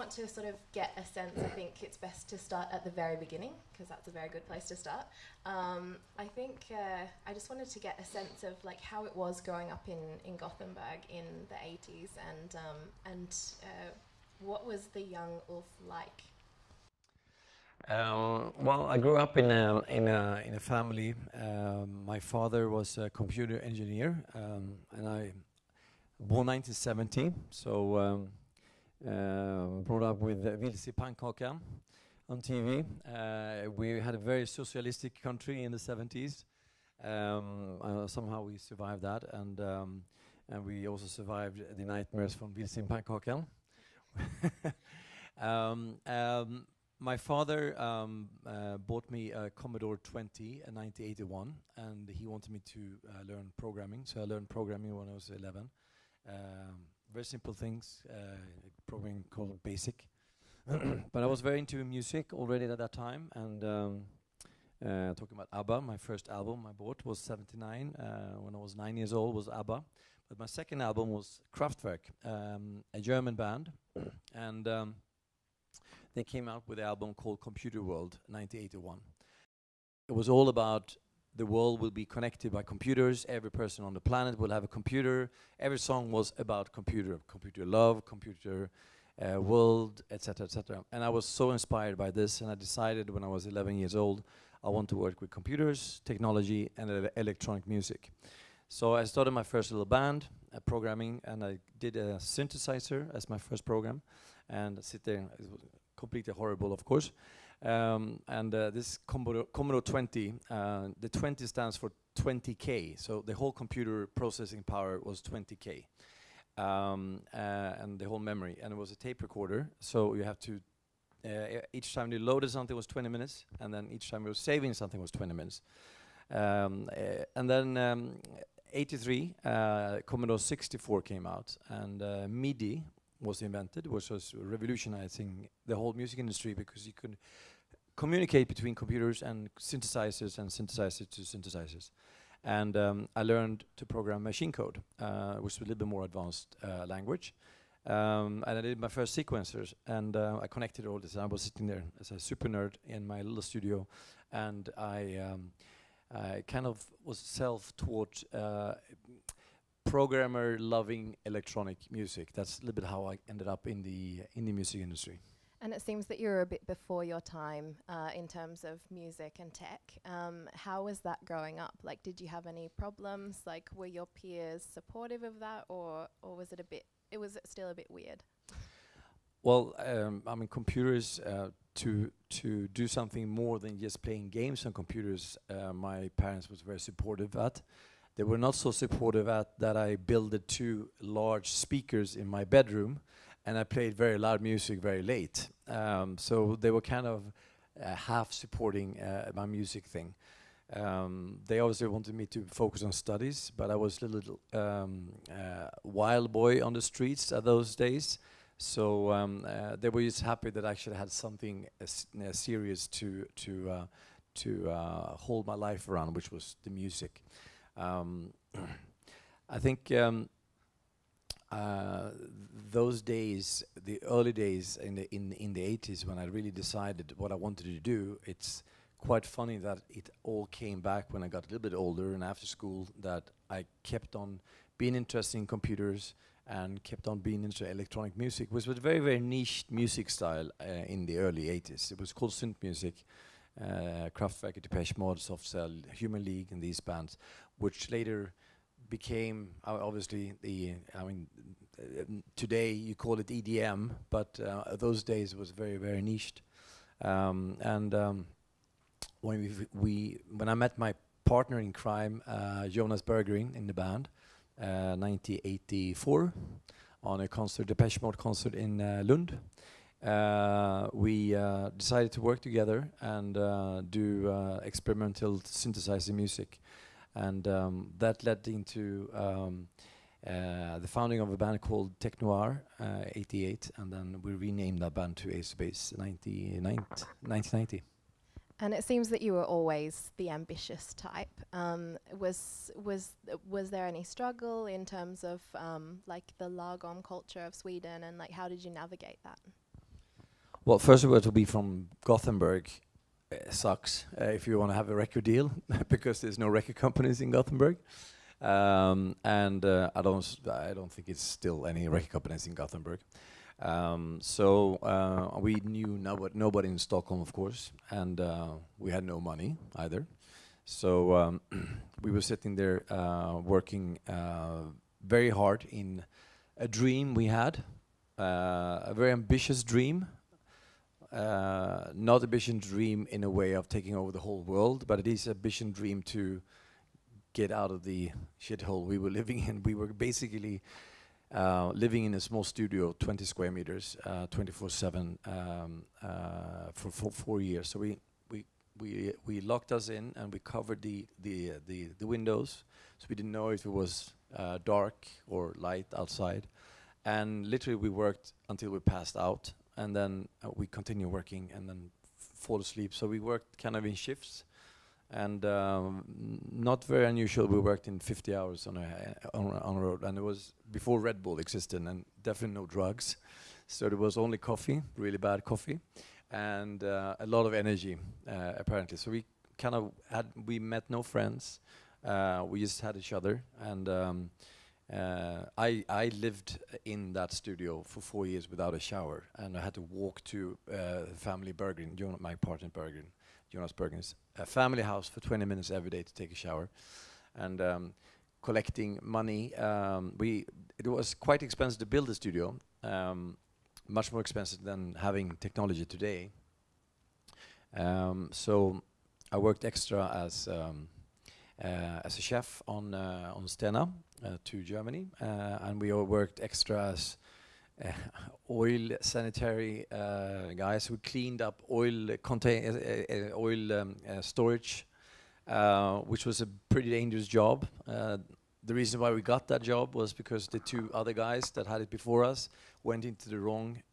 want to sort of get a sense, I think it's best to start at the very beginning, because that's a very good place to start. I think I just wanted to get a sense of like how it was growing up in Gothenburg in the 80s, and what was the young Ulf like? Well, I grew up in a family. My father was a computer engineer, and I born 1970, so brought up with Vilse Pannkakan on TV. We had a very socialistic country in the 70s. Somehow we survived that, and we also survived the nightmares from Vilse Pannkakan. My father bought me a Commodore 20 in 1981, and he wanted me to learn programming. So I learned programming when I was 11. Very simple things, programming called BASIC. But I was very into music already at that time, and talking about ABBA, my first album I bought was 79. When I was 9 years old was ABBA. But my second album was Kraftwerk, a German band, and they came out with an album called Computer World, 1981. It was all about the world will be connected by computers. Every person on the planet will have a computer. Every song was about computer love, computer world, etc., etc. And I was so inspired by this, and I decided when I was 11 years old, I want to work with computers, technology, and electronic music. So I started my first little band, programming, and I did a synthesizer as my first program. And I sit there, it was completely horrible, of course. This Commodore 20, the 20 stands for 20K, so the whole computer processing power was 20K, and the whole memory, and it was a tape recorder, so you have to, each time you loaded something was 20 minutes, and then each time you were saving something was 20 minutes. And then 83, Commodore 64 came out, and MIDI was invented, which was revolutionizing the whole music industry, because you could communicate between computers and synthesizers to synthesizers. And I learned to program machine code, which was a little bit more advanced language. And I did my first sequencers, and I connected all this. I was sitting there as a super nerd in my little studio, and I kind of was self-taught programmer loving electronic music. That's a little bit how I ended up in the music industry. And it seems that you're a bit before your time in terms of music and tech. How was that growing up? Like, did you have any problems? Like, were your peers supportive of that, or was it still a bit weird? Well, I mean, computers, to do something more than just playing games on computers, my parents was very supportive at. They were not so supportive at that I built 2 large speakers in my bedroom, and I played very loud music very late. So they were kind of half supporting my music thing. They obviously wanted me to focus on studies, but I was a little wild boy on the streets at those days. So they were just happy that I actually had something serious to hold my life around, which was the music. I think those days, the early days in the 80s, when I really decided what I wanted to do, it's quite funny that it all came back when I got a little bit older and after school, that I kept on being interested in computers and kept on being into electronic music, which was a very, very niche music style in the early 80s. It was called synth music. Kraftwerk, Depeche Mode, Soft Cell, Human League, and these bands, which later became obviously today you call it EDM, but those days it was very, very niched. When I met my partner in crime, Jonas Berggren, in the band, 1984, on a concert, Depeche Mode concert in Lund. We decided to work together and do experimental synthesizing music, and that led into the founding of a band called Tech Noir, 88, and then we renamed that band to Ace of Base 1990. And it seems that you were always the ambitious type. Was there any struggle in terms of like the lagom culture of Sweden, and like how did you navigate that? Well, first of all, to be from Gothenburg sucks if you want to have a record deal because there's no record companies in Gothenburg, and I don't think it's still any record companies in Gothenburg. So we knew nobody in Stockholm, of course, and we had no money either. So we were sitting there working very hard in a dream we had, a very ambitious dream. Not ambition dream in a way of taking over the whole world, but it is ambition dream to get out of the shithole we were living in. We were basically living in a small studio, 20 square meters, 24/7 for 4 years. So we locked us in and we covered the windows, so we didn't know if it was dark or light outside. And literally we worked until we passed out, and then we continue working and then fall asleep. So we worked kind of in shifts, and not very unusual. We worked in 50 hours on a road, and it was before Red Bull existed, and definitely no drugs. So there was only coffee, really bad coffee, and a lot of energy, apparently. So we met no friends. We just had each other, and I lived in that studio for 4 years without a shower, and I had to walk to family Berggren, my partner Berggren, Jonas Berggren's family house for 20 minutes every day to take a shower, and collecting money. It was quite expensive to build a studio, much more expensive than having technology today. So I worked extra as a chef on Stena to Germany, and we all worked extra as oil sanitary guys who cleaned up oil storage, which was a pretty dangerous job. The reason why we got that job was because the 2 other guys that had it before us went into the wrong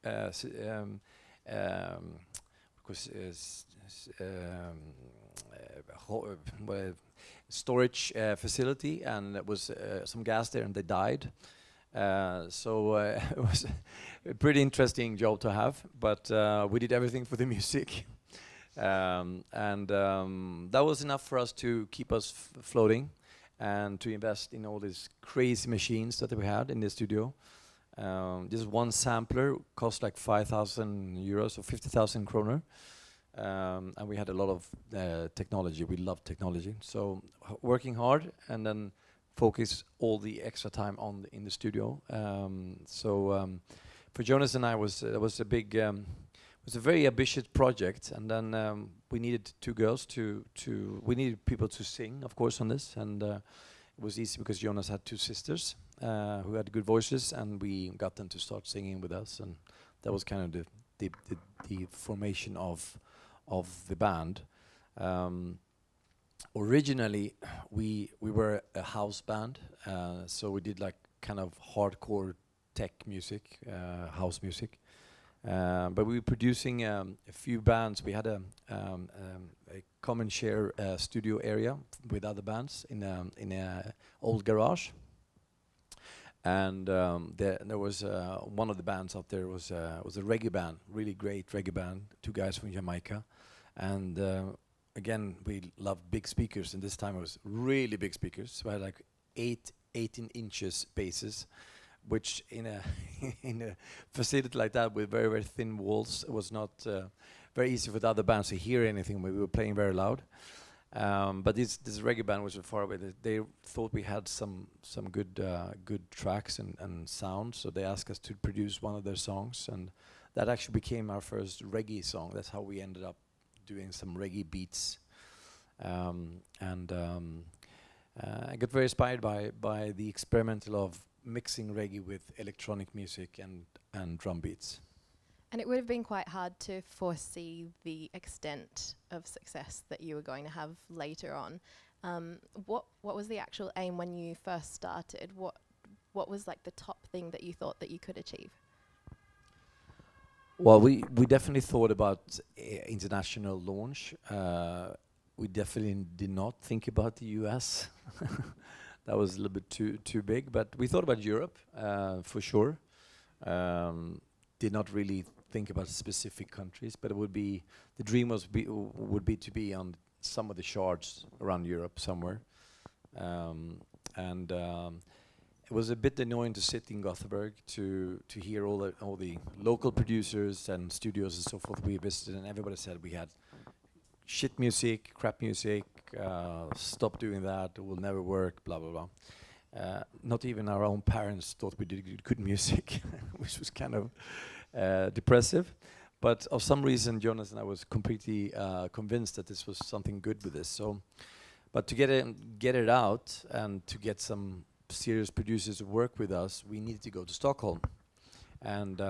storage facility, and there was some gas there, and they died. So it was a pretty interesting job to have, but we did everything for the music, and that was enough for us to keep us floating and to invest in all these crazy machines that we had in the studio. This one sampler cost like 5,000 euros or 50,000 kroner. And we had a lot of technology. We loved technology, so working hard and then focus all the extra time in the studio. For Jonas and I, it was a very ambitious project, and then we needed 2 girls we needed people to sing, of course, on this, and it was easy because Jonas had 2 sisters who had good voices, and we got them to start singing with us, and that was kind of the formation of the band. Originally, we were a house band, so we did like kind of hardcore tech music, house music. But we were producing a few bands. We had a common share studio area with other bands in a old garage. And there was one of the bands out there was a reggae band, really great reggae band, 2 guys from Jamaica. And again, we loved big speakers, and this time it was really big speakers. So we had like 18 inches basses, which in a in a facility like that with very, very thin walls, it was not very easy for the other bands to hear anything. We were playing very loud. But this reggae band was far away. They thought we had some good tracks and sound, so they asked us to produce one of their songs, and that actually became our first reggae song. That's how we ended up doing some reggae beats, I got very inspired by the experimental of mixing reggae with electronic music and drum beats. And it would have been quite hard to foresee the extent of success that you were going to have later on. What was the actual aim when you first started? What was like the top thing that you thought that you could achieve? Well, we definitely thought about international launch. We definitely did not think about the US. That was a little bit too big, but we thought about Europe for sure. Did not really think about specific countries, but it would be the dream would be to be on some of the charts around Europe somewhere. And it was a bit annoying to sit in Gothenburg to hear all the local producers and studios and so forth we visited, and everybody said we had shit music, crap music, stop doing that, it will never work, blah blah blah. Not even our own parents thought we did good music, which was kind of depressive. But of some reason, Jonas and I was completely convinced that this was something good with this. So, but to get it out and to get some serious producers to work with us, we needed to go to Stockholm, and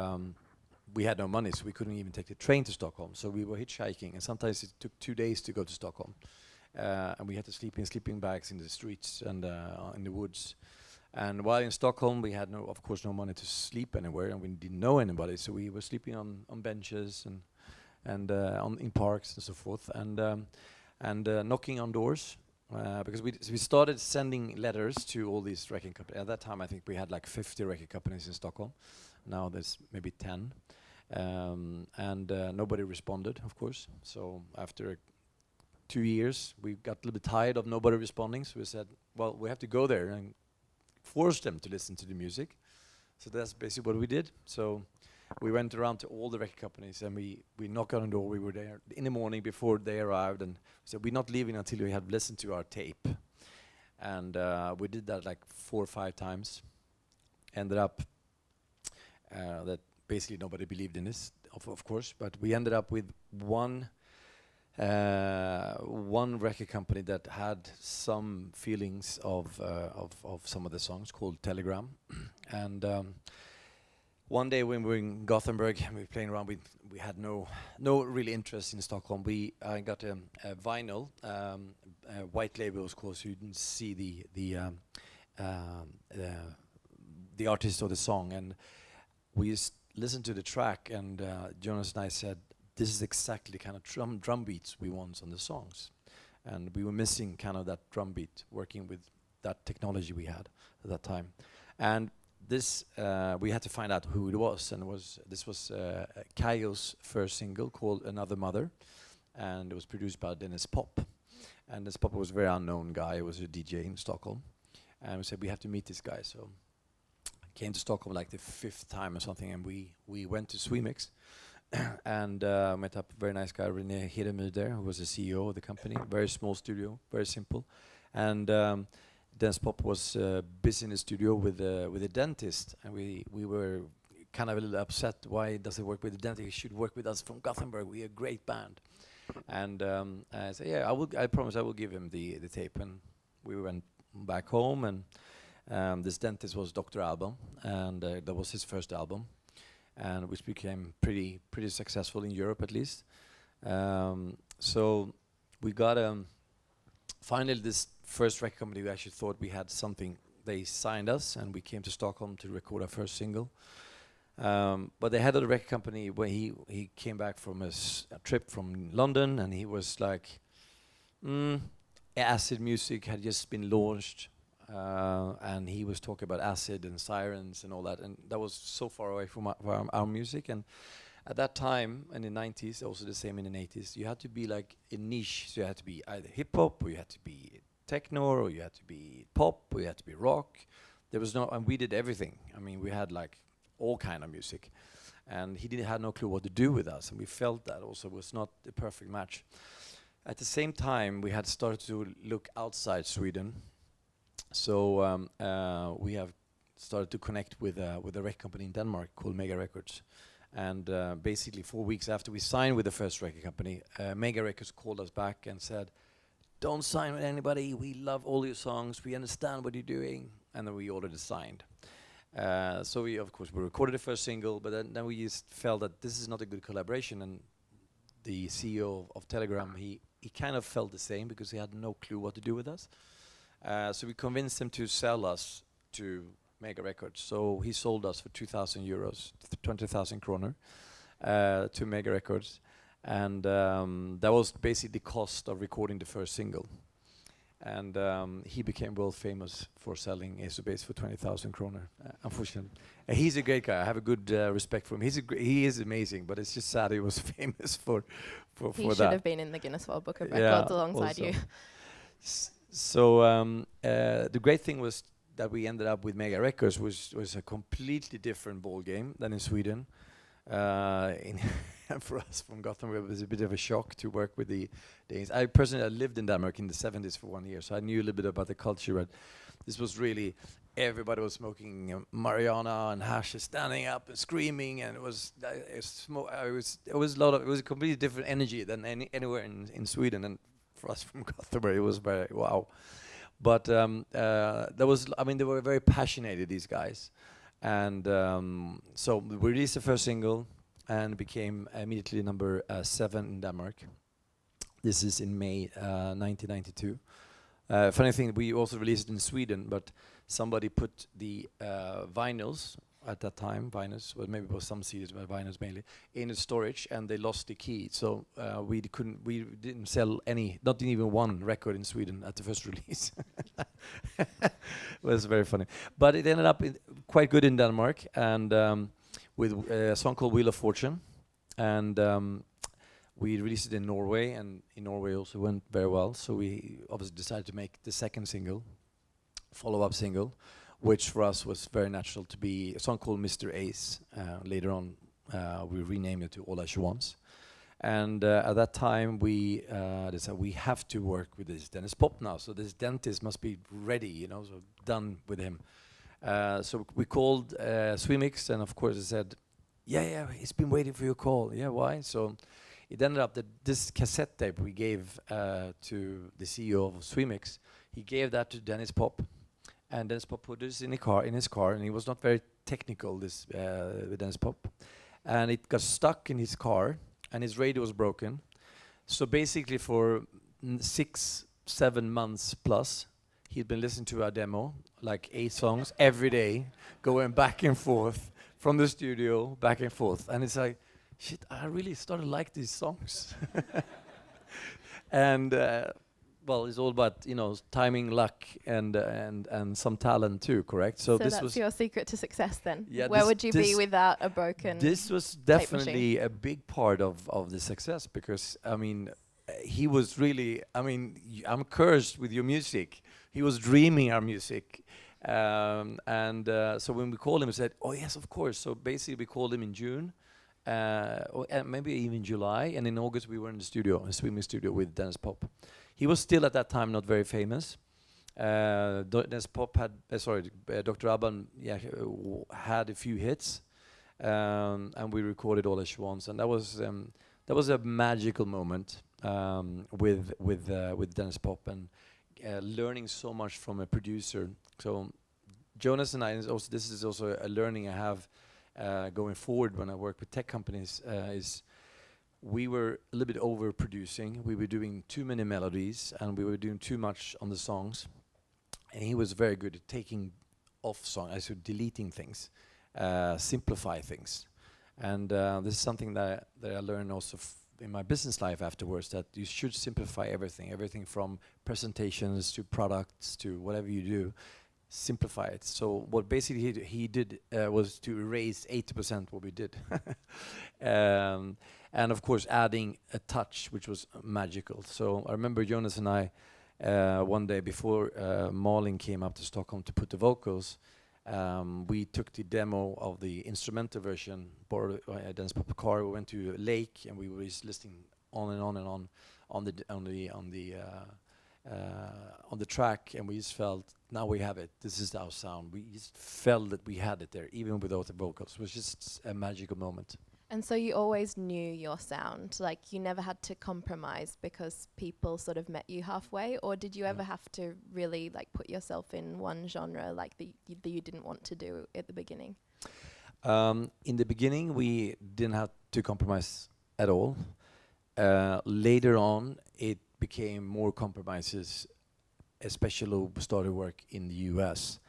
we had no money, so we couldn't even take the train to Stockholm. So we were hitchhiking, and sometimes it took 2 days to go to Stockholm. And we had to sleep in sleeping bags in the streets and in the woods. And while in Stockholm, we had of course no money to sleep anywhere, and we didn't know anybody, so we were sleeping on benches and in parks and so forth, and knocking on doors, because we started sending letters to all these record companies. At that time, I think we had like 50 record companies in Stockholm. Now there's maybe 10, and nobody responded, of course. So after 2 years, we got a little bit tired of nobody responding, so we said, well, we have to go there and force them to listen to the music. So that's basically what we did. So we went around to all the record companies, and we knocked on the door. We were there in the morning before they arrived, and said, we're not leaving until we have listened to our tape. And we did that like 4 or 5 times. Ended up that basically nobody believed in this, of course, but we ended up with one record company that had some feelings of some of the songs, called Telegram. And one day when we were in Gothenburg and we were playing around, we had no really interest in Stockholm. I got a vinyl, white label, of course, so you didn't see the artist or the song. And we just listened to the track, and Jonas and I said, this is exactly the kind of drum beats we want on the songs. And we were missing kind of that drum beat, working with that technology we had at that time. And this, we had to find out who it was, and this was Kayo's first single, called Another Mother, and it was produced by Dennis Pop. And Dennis Pop was a very unknown guy, he was a DJ in Stockholm. And we said, we have to meet this guy. So I came to Stockholm like the 5th time or something, and we went to Swemix. And met up a very nice guy, René Hedemyr, there, who was the CEO of the company. Very small studio, very simple. And Dennis Pop was busy in the studio with a dentist, and we were kind of a little upset. Why does he work with the dentist? He should work with us from Gothenburg. We're a great band. And I said, yeah, I promise I will give him the tape. And we went back home, and this dentist was Dr. Alban, and that was his first album, and which became pretty successful in Europe, at least. So we got finally this first record company. We actually thought we had something. They signed us, and we came to Stockholm to record our first single. But they had a record company when he came back from a trip from London, and he was like, acid music had just been launched. And he was talking about acid and sirens and all that, and that was so far away from our music. And at that time, in the 90s, also the same in the 80s, you had to be like a niche. So you had to be either hip hop, or you had to be techno, or you had to be pop, or you had to be rock. There was no, and we did everything. I mean, we had like all kind of music, and he didn't have no clue what to do with us, and we felt that also was not the perfect match. At the same time, we had started to look outside Sweden. So we have started to connect with a record company in Denmark called Mega Records. And basically 4 weeks after we signed with the first record company, Mega Records called us back and said, don't sign with anybody, we love all your songs, we understand what you're doing. And then we already signed. So we, of course, we recorded the first single, but then we just felt that this is not a good collaboration. And the CEO of Telegram, he kind of felt the same, because he had no clue what to do with us. So we convinced him to sell us to Mega Records. So he sold us for 2,000 euros, 20,000 kroner, to Mega Records. And that was basically the cost of recording the first single. And he became world famous for selling Acer bass for 20,000 kroner. Unfortunately, he's a great guy. I have a good respect for him. He is amazing, but it's just sad he was famous for that. He should have been in the Guinness World Book of Records alongside you. So the great thing was that we ended up with Mega Records, was a completely different ball game than in Sweden. And for us from Gothenburg, it was a bit of a shock to work with the Danes. I personally lived in Denmark in the 70s for 1 year, so I knew a little bit about the culture. But this was really, everybody was smoking marijuana and hash, standing up and screaming, and it was a completely different energy than anywhere in Sweden. And for us from Gothenburg, it was very wow. But they were very passionate, these guys. And so we released the first single and became immediately number 7 in Denmark. This is in May 1992. Funny thing, we also released it in Sweden, but somebody put the vinyls at that time, vinyls, well maybe it was some CDs, but vinyls mainly, in the storage, and they lost the key. So we didn't sell any, not even one record in Sweden at the first release. It was very funny. But it ended up quite good in Denmark, and with a song called Wheel of Fortune. And we released it in Norway, and in Norway also went very well. So we obviously decided to make the second single, follow-up single, which for us was very natural to be a song called Mr. Ace. Later on, we renamed it to All She Wants. And at that time, we decided we have to work with this Dennis Pop now. So this dentist must be ready, so done with him. So we called Swimix, and of course they said, yeah, he's been waiting for your call. Yeah, why? So it ended up that this cassette tape we gave to the CEO of Swimix, he gave that to Dennis Pop. And Dennis Pop put this in his car, and he was not very technical, this Dennis Pop. And it got stuck in his car, and his radio was broken. So basically for 6-7 months plus, he'd been listening to our demo, like 8 songs every day, going back and forth from the studio, back and forth. And it's like, shit, I really started to like these songs. And well, it's all about timing, luck, and some talent too. Correct. So this that's was your secret to success then. Yeah, Where would you be without a broken? This was definitely a big part of the success, because he was really. I'm cursed with your music. He was dreaming our music, so when we called him, he said, "Oh yes, of course." So basically, we called him in June. Or maybe even July, and in August we were in the studio, a swimming studio with Dennis Pop. He was still at that time not very famous. Dennis Pop had, Dr. Abban, had a few hits, and we recorded All She Wants, and that was a magical moment with Dennis Pop, and learning so much from a producer. So Jonas and I, this is also a learning I have. Going forward when I work with tech companies, is we were a little bit overproducing. We were doing too many melodies, and we were doing too much on the songs. And he was very good at taking off songs, so deleting things, simplify things. And this is something that I learned also in my business life afterwards, that you should simplify everything from presentations to products to whatever you do. Simplify it. So what basically he did was to erase 80% what we did, and of course adding a touch which was magical. So I remember Jonas and I one day before Malin came up to Stockholm to put the vocals, we took the demo of the instrumental version, borrowed Dennis Pop car. We went to a lake, and we were just listening on and on and on the track, and we just felt, now we have it. This is our sound. We just felt that we had it there, even without the vocals. It was just a magical moment. And so you always knew your sound, like you never had to compromise because people sort of met you halfway, or did you ever have to really like put yourself in one genre like that you didn't want to do at the beginning? In the beginning, we didn't have to compromise at all. Later on, it became more compromises, especially when we started work in the US.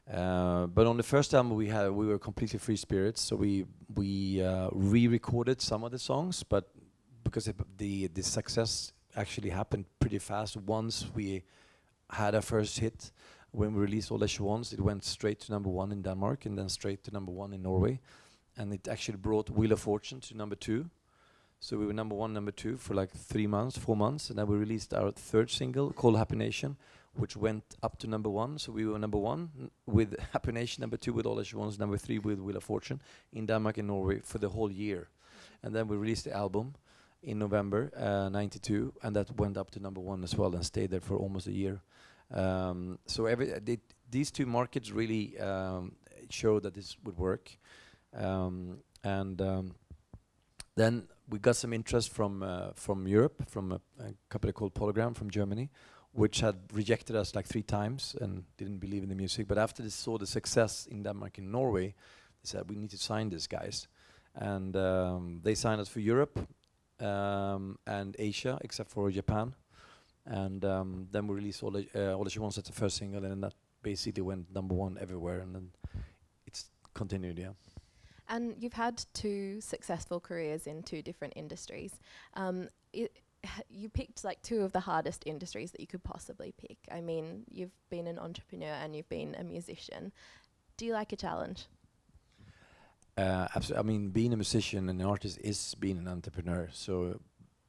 But on the first album we were completely free spirits, so we re-recorded some of the songs, but because the success actually happened pretty fast once we had our first hit. When we released All That She Wants, it went straight to #1 in Denmark and then straight to #1 in Norway. And it actually brought Wheel of Fortune to #2. So we were #1, #2 for like 3 months, 4 months. And then we released our third single called Happy Nation, which went up to #1. So we were #1 with Happy Nation, #2 with All That She Wants, #3 with Wheel of Fortune in Denmark and Norway for the whole year. And then we released the album in November '92, and that went up to #1 as well and stayed there for almost a year. So these two markets really showed that this would work. Then we got some interest from Europe, from a company called Polygram from Germany, which had rejected us like 3 times and didn't believe in the music. But after they saw the success in Denmark and Norway, they said, we need to sign these guys. And they signed us for Europe and Asia, except for Japan. And then we released All That She Wants as the first single, and then that basically went #1 everywhere, and then it's continued, yeah. And you've had 2 successful careers in 2 different industries. You picked like 2 of the hardest industries that you could possibly pick. I mean, you've been an entrepreneur and you've been a musician. Do you like a challenge? Absolutely. I mean, being a musician and an artist is being an entrepreneur. So,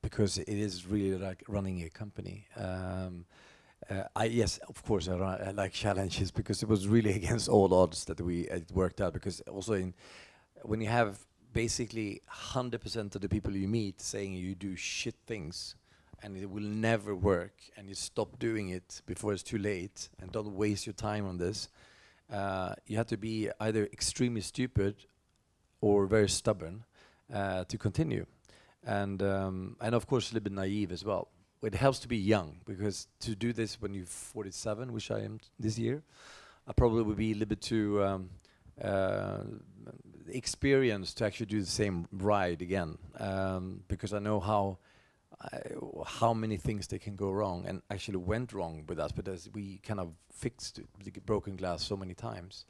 because it is really like running a company. Yes, of course, I like challenges because it was really against all odds that it worked out. Because also when you have basically 100% of the people you meet saying you do shit things and it will never work, and you stop doing it before it's too late, and don't waste your time on this, you have to be either extremely stupid or very stubborn to continue. And of course a little bit naive as well. It helps to be young, because to do this when you're 47, which I am this year, I probably would be a little bit too experienced to actually do the same ride again, because I know how many things they can go wrong, and actually went wrong with us, because we kind of fixed the broken glass so many times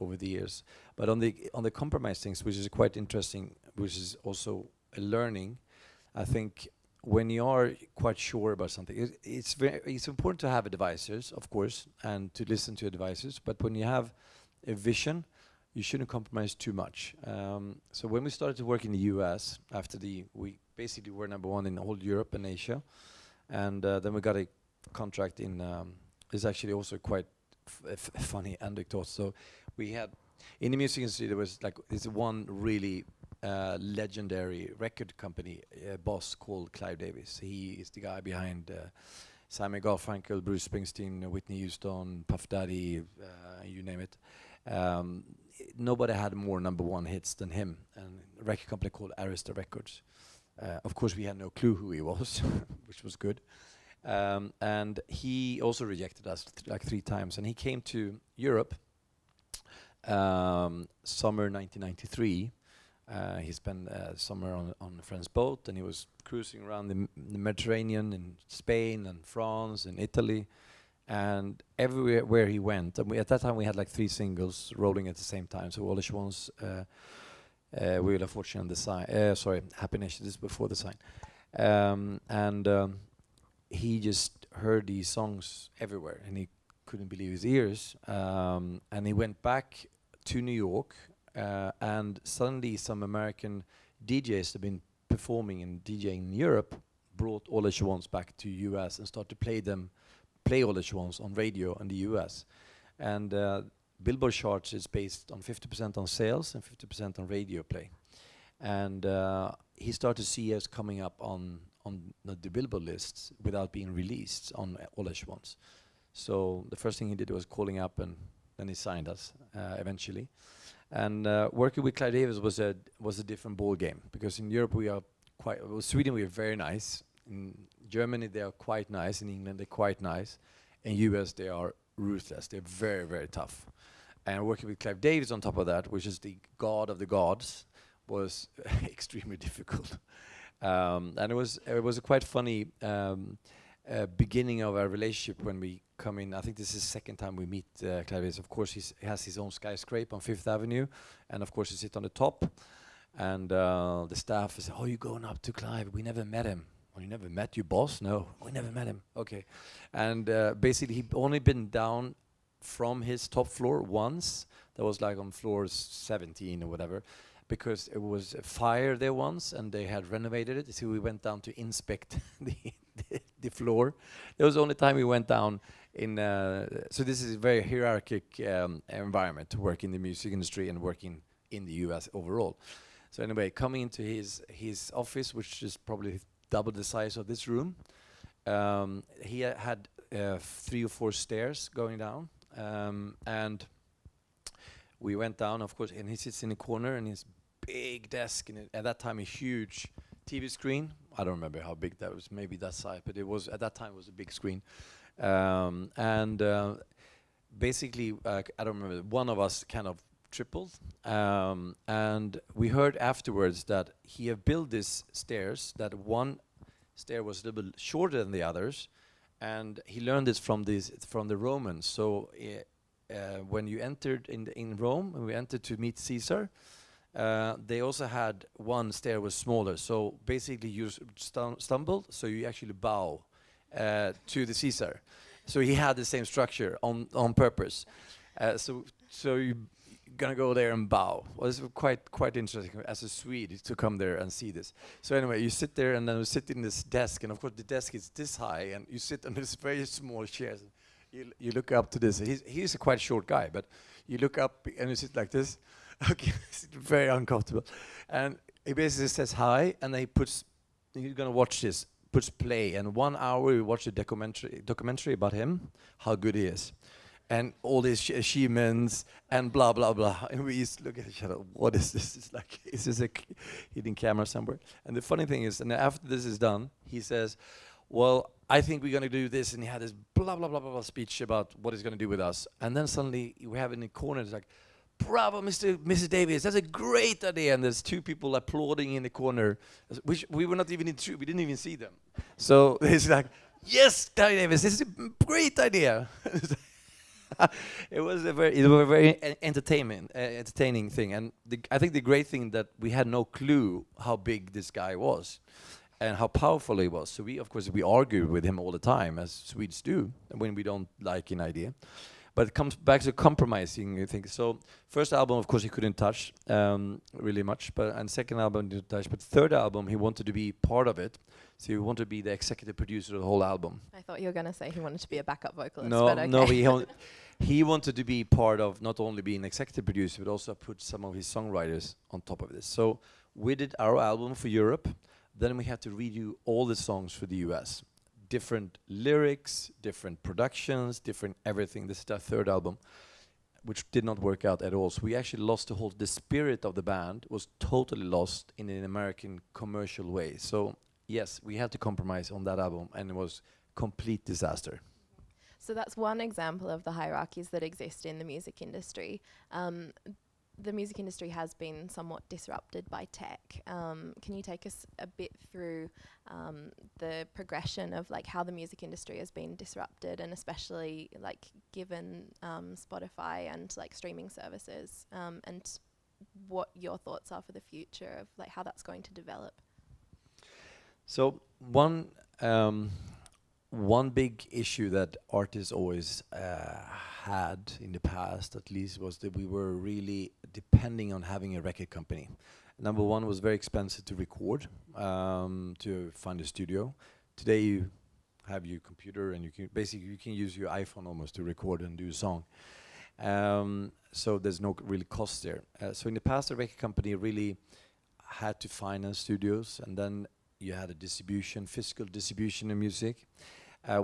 over the years. But on the compromise things, which is quite interesting, which is also a learning, I think when you are quite sure about something, it's important to have advisors, of course, and to listen to advisors. But when you have a vision, you shouldn't compromise too much. So when we started to work in the US, we basically were #1 in all Europe and Asia, and then we got a contract in. It's actually also quite funny anecdote. So we had in the music industry, there was like this one really legendary record company boss called Clive Davis. He is the guy behind Simon Garfunkel, Bruce Springsteen, Whitney Houston, Puff Daddy, you name it. Nobody had more #1 hits than him, and a record company called Arista Records. Of course, we had no clue who he was, which was good. And he also rejected us like 3 times, and he came to Europe summer 1993. He spent summer on a friend's boat, and he was cruising around the Mediterranean in Spain and France and Italy, and everywhere where he went. And at that time we had like 3 singles rolling at the same time. So All That She Wants, Wheel of Fortune, and the Sign. Happy Nation. This is before the Sign. He just heard these songs everywhere, and he couldn't believe his ears. And he went back to New York. And suddenly some American DJs that have been performing and DJing in Europe brought All That She Wants back to US and started to play All That She Wants on radio in the US. And Billboard charts is based on 50% on sales and 50% on radio play. And he started to see us coming up on the Billboard lists without being released on All That She Wants. So the first thing he did was calling up, and then he signed us eventually. And working with Clive Davis was a different ball game, because in Europe Sweden we are very nice. In Germany they are quite nice. In England they're quite nice. In US they are ruthless. They're very, very tough. And working with Clive Davis on top of that, which is the god of the gods, was extremely difficult. And it was a quite funny beginning of our relationship when we come in. I think this is the second time we meet Clive Davis. Of course, he has his own skyscraper on 5th Avenue, and of course he sits on the top. And the staff is, "Oh, you're going up to Clive? We never met him." "Oh, you never met your boss?" "No, we never met him." "Okay." And basically, he'd only been down from his top floor once. That was like on floor 17 or whatever, because it was a fire there once, and they had renovated it. So we went down to inspect the floor. That was the only time we went down in. So this is a very hierarchical environment to work in the music industry and working in the US overall. So anyway, coming into his office, which is probably double the size of this room, he had 3 or 4 stairs going down, and we went down, of course, and he sits in a corner in his big desk, and at that time a huge TV screen. I don't remember how big that was, maybe that size, but it was, at that time, it was a big screen. Basically, I don't remember, one of us kind of tripled, and we heard afterwards that he had built these stairs, that one stair was a little bit shorter than the others, and he learned this from the Romans. So when you entered in Rome, when we entered to meet Caesar, they also had one stair was smaller. So basically, you stumbled, so you actually bow to the Caesar. So he had the same structure on purpose. So you gonna go there and bow. Well, it's quite interesting as a Swede to come there and see this. So anyway, you sit there, and then you sit in this desk, and of course the desk is this high, and you sit on this very small chairs. You look up to this. He's a quite short guy, but you look up and you sit like this. Okay, it's very uncomfortable. And he basically says hi, and then he puts. You're gonna watch this. Puts play, and 1 hour we watch a documentary about him, how good he is, and all his achievements, and blah blah blah. And we used to look at each other. What is this? It's like, is this a hidden camera somewhere? And the funny thing is, and after this is done, he says, "Well, I think we're gonna do this," and he had this blah blah blah blah speech about what he's gonna do with us. And then suddenly we have in the corner, it's like, "Bravo, Mrs. Davis, that's a great idea." And there's 2 people applauding in the corner, which we were not even we didn't even see them. So it's like, "Yes, Danny Davis, this is a great idea." It was a very entertaining thing. And I think the great thing that we had no clue how big this guy was and how powerful he was. So of course, we argued with him all the time, as Swedes do, when we don't like an idea. But it comes back to compromising, I think. So first album, of course, he couldn't touch really much, and second album he didn't touch. But third album, he wanted to be part of it. So he wanted to be the executive producer of the whole album. I thought you were going to say he wanted to be a backup vocalist. No, but okay. no, he wanted to be part of not only being executive producer, but also put some of his songwriters on top of this. So we did our album for Europe. Then we had to redo all the songs for the US. Different lyrics, different productions, different everything. This is our third album, which did not work out at all. So we actually lost the spirit of the band was totally lost in an American commercial way. So yes, we had to compromise on that album, and it was complete disaster. So that's one example of the hierarchies that exist in the music industry. The music industry has been somewhat disrupted by tech. Can you take us a bit through the progression of like how the music industry has been disrupted, and especially like given Spotify and like streaming services, and what your thoughts are for the future of like how that's going to develop? So one big issue that artists always had in the past, at least, was that we were really depending on having a record company. Number one, was very expensive to record, to find a studio. Today you have your computer, and you can use your iPhone almost to record and do a song. So there's no really cost there. So in the past, the record company really had to finance studios, and then you had a physical distribution of music,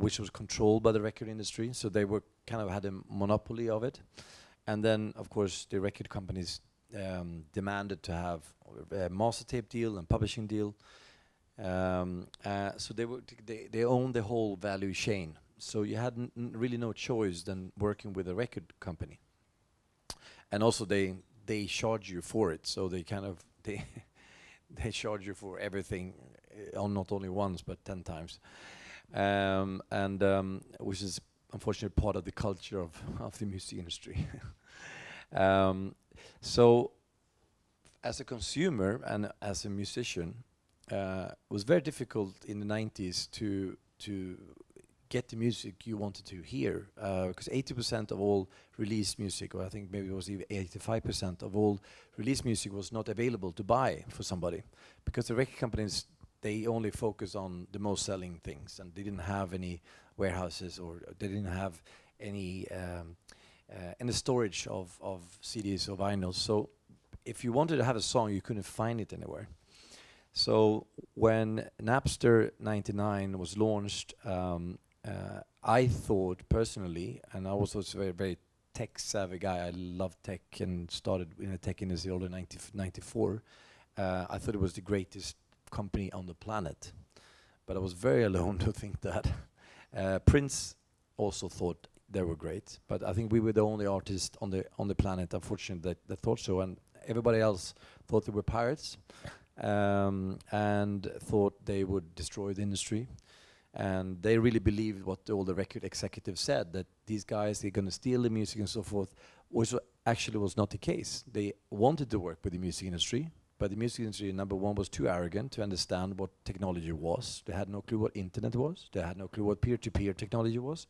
which was controlled by the record industry. So they were kind of had a monopoly of it. And then, of course, the record companies demanded to have a master tape deal and publishing deal. So they owned the whole value chain. So you had really no choice than working with a record company. And also they charge you for it. So they kind of they charge you for everything, not only once but 10 times. Which is unfortunately part of the culture of the music industry. So as a consumer and as a musician, was very difficult in the 90s to get the music you wanted to hear, because 80% of all released music, or I think maybe it was even 85% of all released music, was not available to buy for somebody, because the record companies, they only focus on the most selling things, and they didn't have any warehouses, or they didn't have any storage of CDs or vinyls. So if you wanted to have a song, you couldn't find it anywhere. So when Napster 99 was launched, I thought personally, and I was also a very, very tech-savvy guy, I love tech and started in the tech industry in 1994. I thought it was the greatest company on the planet. But I was very alone to think that. Prince also thought they were great, but I think we were the only artist on the planet, unfortunately, that thought so, and everybody else thought they were pirates, and thought they would destroy the industry. And they really believed what all the record executives said, that these guys, they're going to steal the music and so forth, which actually was not the case. They wanted to work with the music industry, but the music industry, number one, was too arrogant to understand what technology was. They had no clue what internet was. They had no clue what peer-to-peer technology was.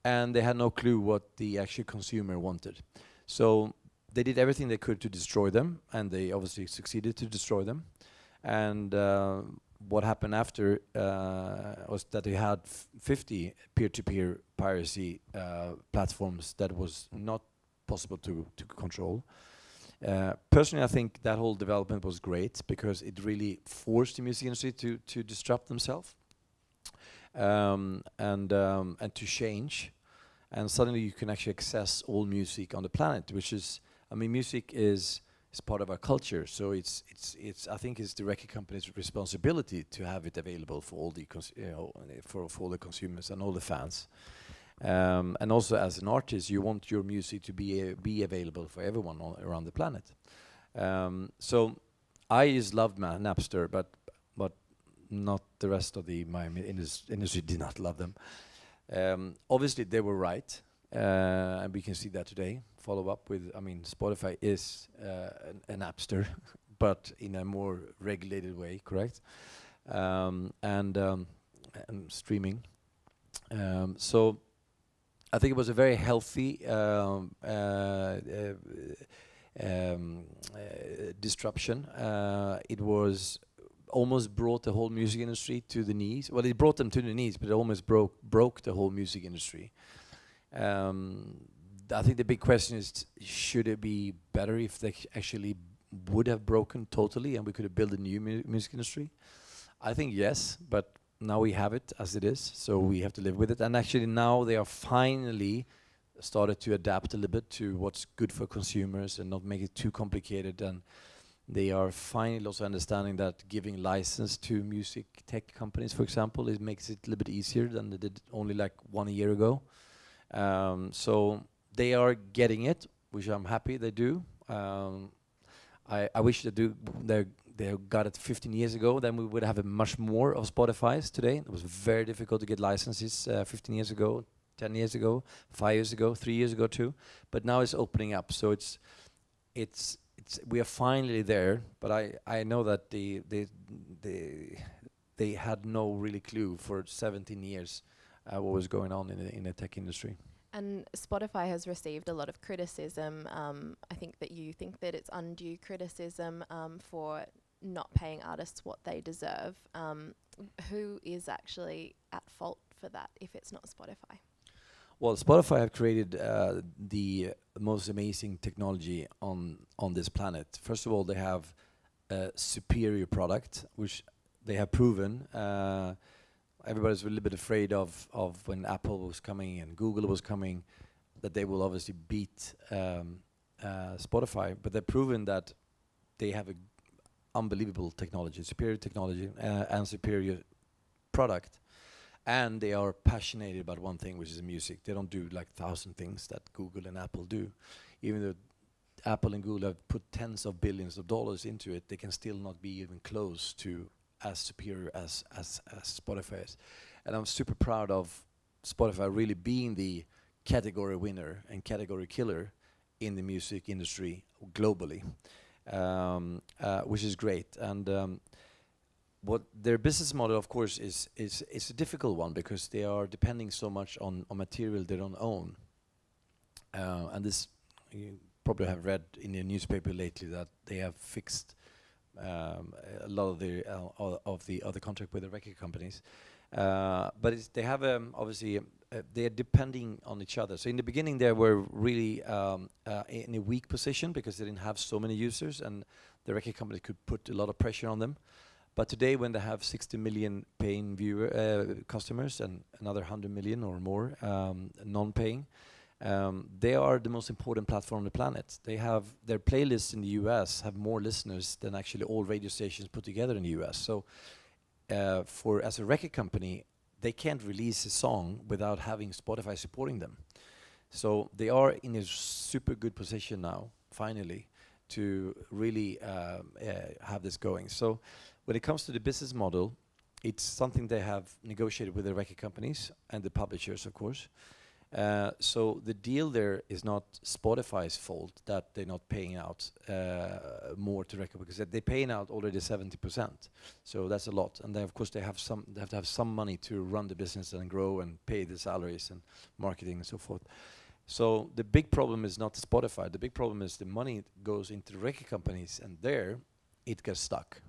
And they had no clue what the actual consumer wanted. So they did everything they could to destroy them, and they obviously succeeded to destroy them. And what happened after was that they had 50 peer-to-peer piracy platforms that was not possible to control. Personally, I think that whole development was great because it really forced the music industry to disrupt themselves and to change. And suddenly you can actually access all music on the planet, which is, I mean, music is part of our culture. So it's I think it's the record company's responsibility to have it available for all the for all the consumers and all the fans. And also, as an artist, you want your music to be available for everyone around the planet. So I just loved Napster, but not the rest of my industry did not love them. Obviously, they were right, and we can see that today. Follow up with, I mean, Spotify is an Napster, but in a more regulated way, correct? And streaming. So I think it was a very healthy disruption. It was almost brought the whole music industry to the knees. Well, it brought them to the knees, but it almost broke the whole music industry. I think the big question is, should it be better if they actually would have broken totally and we could have built a new music industry? I think yes, but now we have it as it is, so we have to live with it. And actually now they are finally started to adapt a little bit to what's good for consumers and not make it too complicated. And they are finally also understanding that giving license to music tech companies, for example, it makes it a little bit easier than they did only like 1 year ago. So they are getting it, which I'm happy they do. I wish they got it 15 years ago, then we would have much more of Spotify's today. It was very difficult to get licenses 15 years ago, 10 years ago, 5 years ago, 3 years ago too. But now it's opening up, so we are finally there. But I know that they had no really clue for 17 years what was going on in the tech industry. And Spotify has received a lot of criticism. I think that it's undue criticism for not paying artists what they deserve. Who is actually at fault for that if it's not Spotify? Well, Spotify have created the most amazing technology on this planet. First of all, they have a superior product, which they have proven. Everybody's a little bit afraid of when Apple was coming and Google was coming, that they will obviously beat Spotify. But they've proven that they have an unbelievable technology, superior technology, and superior product. And they are passionate about one thing, which is music. They don't do like 1,000 things that Google and Apple do. Even though Apple and Google have put tens of billions of dollars into it, they can still not be even close to as superior as Spotify is. And I'm super proud of Spotify really being the category winner and category killer in the music industry globally, which is great. And what their business model, of course, is a difficult one because they are depending so much on material they don't own. And this, you probably have read in the newspaper lately that they have fixed a lot of the other contract with the record companies. But they have obviously they are depending on each other. So in the beginning, they were really in a weak position because they didn't have so many users, and the record company could put a lot of pressure on them. But today, when they have 60 million paying customers and another 100 million or more non-paying, they are the most important platform on the planet. They have their playlists in the US have more listeners than actually all radio stations put together in the US. So as a record company, they can't release a song without having Spotify supporting them. So they are in a super good position now, finally, to really have this going. So when it comes to the business model, it's something they have negotiated with the record companies and the publishers, of course. So the deal there is not Spotify's fault that they're not paying out more to record, because they're paying out already 70%. So that's a lot, and then of course they have to have some money to run the business and grow and pay the salaries and marketing and so forth. So the big problem is not Spotify. The big problem is the money goes into the record companies, and there it gets stuck.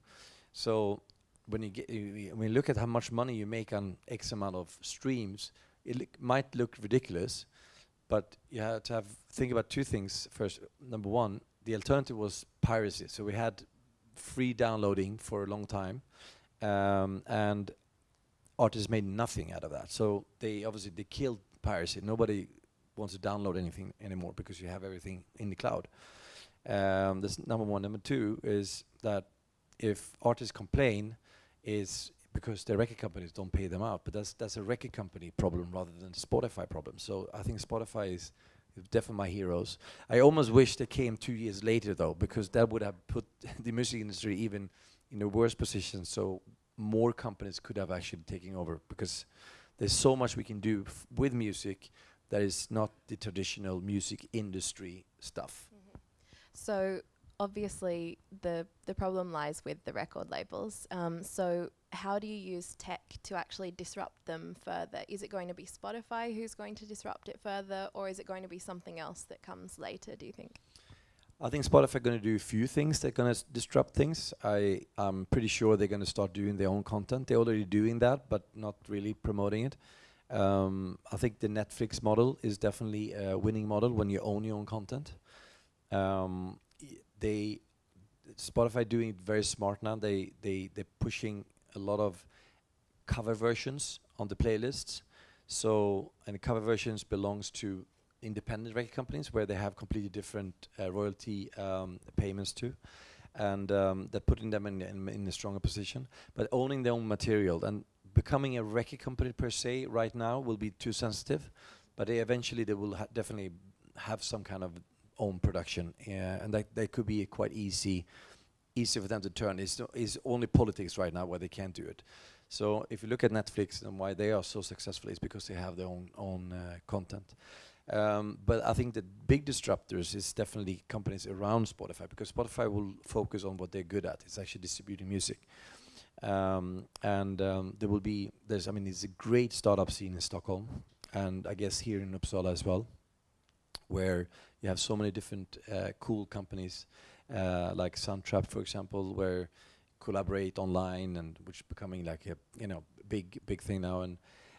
So when you look at how much money you make on X amount of streams, it might look ridiculous, but you have to think about two things first. Number one, the alternative was piracy. So we had free downloading for a long time, and artists made nothing out of that. So they killed piracy. Nobody wants to download anything anymore because you have everything in the cloud. That's number one. Number two is that if artists complain, is because the record companies don't pay them out, but that's a record company problem rather than a Spotify problem. So I think Spotify is definitely my heroes. I almost wish they came 2 years later though, because that would have put the music industry even in a worse position. So more companies could have actually taken over, because there's so much we can do with music that is not the traditional music industry stuff. Mm-hmm. So obviously the problem lies with the record labels. So how do you use tech to actually disrupt them further? Is it going to be Spotify who's going to disrupt it further, or is it going to be something else that comes later, do you think? I think Spotify are going to do a few things. They're going to disrupt things. I'm pretty sure they're going to start doing their own content. They're already doing that, but not really promoting it. I think the Netflix model is definitely a winning model when you own your own content. Spotify doing it very smart now. They're pushing a lot of cover versions on the playlists. So, and the cover versions belongs to independent record companies where they have completely different royalty payments to, and they're putting them in a stronger position. But owning their own material and becoming a record company per se right now will be too sensitive. But eventually they will definitely have some kind of own production, and that could be quite easy for them to turn. It's only politics right now where they can't do it. So if you look at Netflix and why they are so successful, is because they have their own content. But I think the big disruptors is definitely companies around Spotify, because Spotify will focus on what they're good at. It's actually distributing music. It's a great startup scene in Stockholm, and I guess here in Uppsala as well, where you have so many different cool companies, like Soundtrap, for example, where collaborate online, and which is becoming like a big thing now, and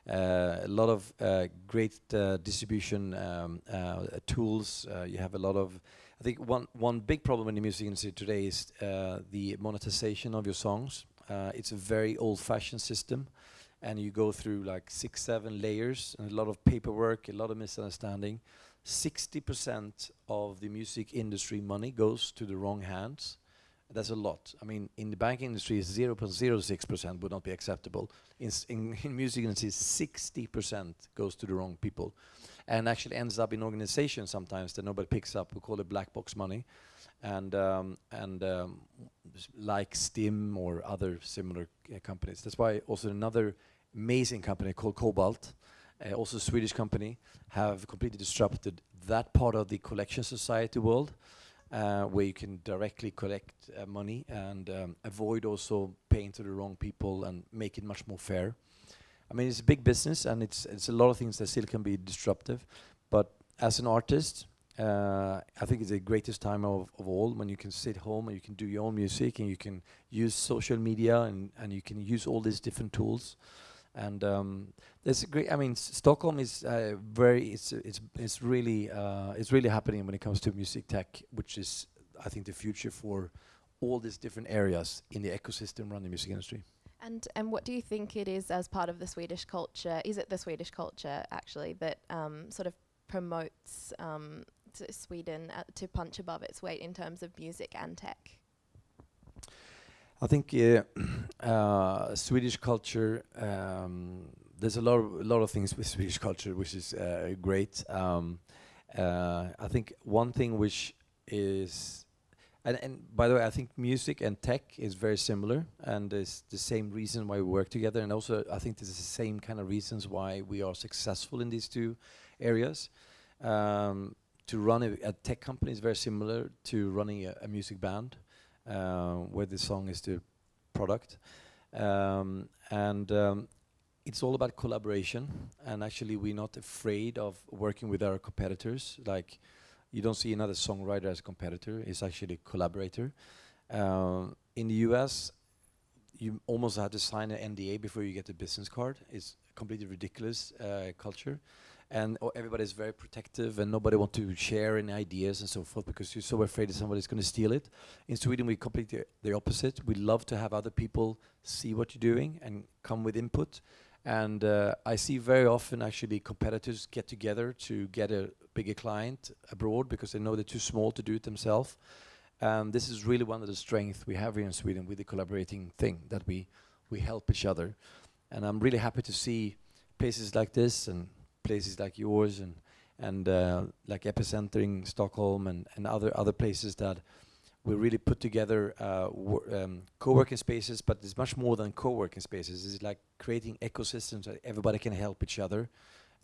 a lot of great distribution tools. You have a lot of. I think one big problem in the music industry today is the monetization of your songs. It's a very old-fashioned system, and you go through like 6-7 layers and a lot of paperwork, a lot of misunderstanding. 60% of the music industry money goes to the wrong hands. That's a lot. I mean, in the banking industry, 0.06% would not be acceptable. In music industry, 60% goes to the wrong people, and actually ends up in organizations sometimes that nobody picks up. We call it black box money, and like Stim or other similar companies. That's why also another amazing company called Cobalt, also a Swedish company, have completely disrupted that part of the collection society world. where you can directly collect money and avoid also paying to the wrong people and make it much more fair. I mean, it's a big business, and it's a lot of things that still can be disruptive. But as an artist, I think it's the greatest time of all, when you can sit home and you can do your own music, and you can use social media, and you can use all these different tools. And there's a great. I mean, Stockholm is it's really happening when it comes to music tech, which is, I think, the future for all these different areas in the ecosystem around the music industry. And what do you think it is as part of the Swedish culture? Is it the Swedish culture actually that sort of promotes to Sweden to punch above its weight in terms of music and tech? I think Swedish culture. There's a lot of things with Swedish culture which is great. I think one thing which is, and by the way, I think music and tech is very similar, and it's the same reason why we work together. And also, I think this is the same kind of reasons why we are successful in these two areas. To run a tech company is very similar to running a music band, where the song is the product. It's all about collaboration, and actually we're not afraid of working with our competitors. Like, you don't see another songwriter as a competitor, it's actually a collaborator. In the US, you almost have to sign an NDA before you get a business card. It's a completely ridiculous culture. And everybody's very protective, and nobody wants to share any ideas and so forth, because you're so afraid that somebody's going to steal it. In Sweden, we completely the opposite. We love to have other people see what you're doing and come with input. And I see very often actually competitors get together to get a bigger client abroad because they know they're too small to do it themselves. This is really one of the strengths we have here in Sweden with the collaborating thing, that we help each other. And I'm really happy to see places like this and places like yours and like Epicenter in Stockholm and other places that we really put together co-working spaces, but it's much more than co-working spaces. It's like creating ecosystems that everybody can help each other.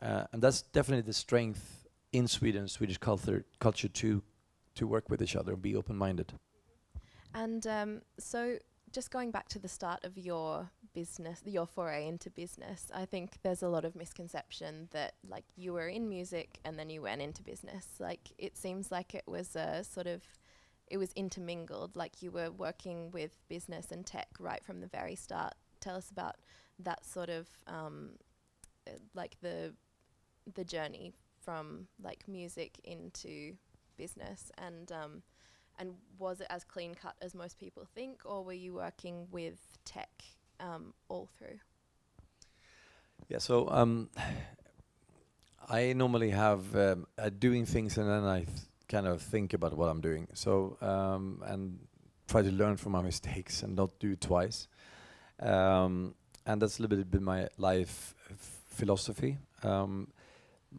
And that's definitely the strength in Sweden, Swedish culture to work with each other and be open-minded. And so just going back to the start of your business, your foray into business, I think there's a lot of misconception that like you were in music and then you went into business. Like, it seems like it was a sort of, it was intermingled, like you were working with business and tech right from the very start. Tell us about that sort of like the journey from like music into business, and was it as clean cut as most people think, or were you working with tech all through? Yeah, so I normally have doing things, and then I kind of think about what I'm doing. So and try to learn from my mistakes and not do it twice. And that's a little bit my life philosophy.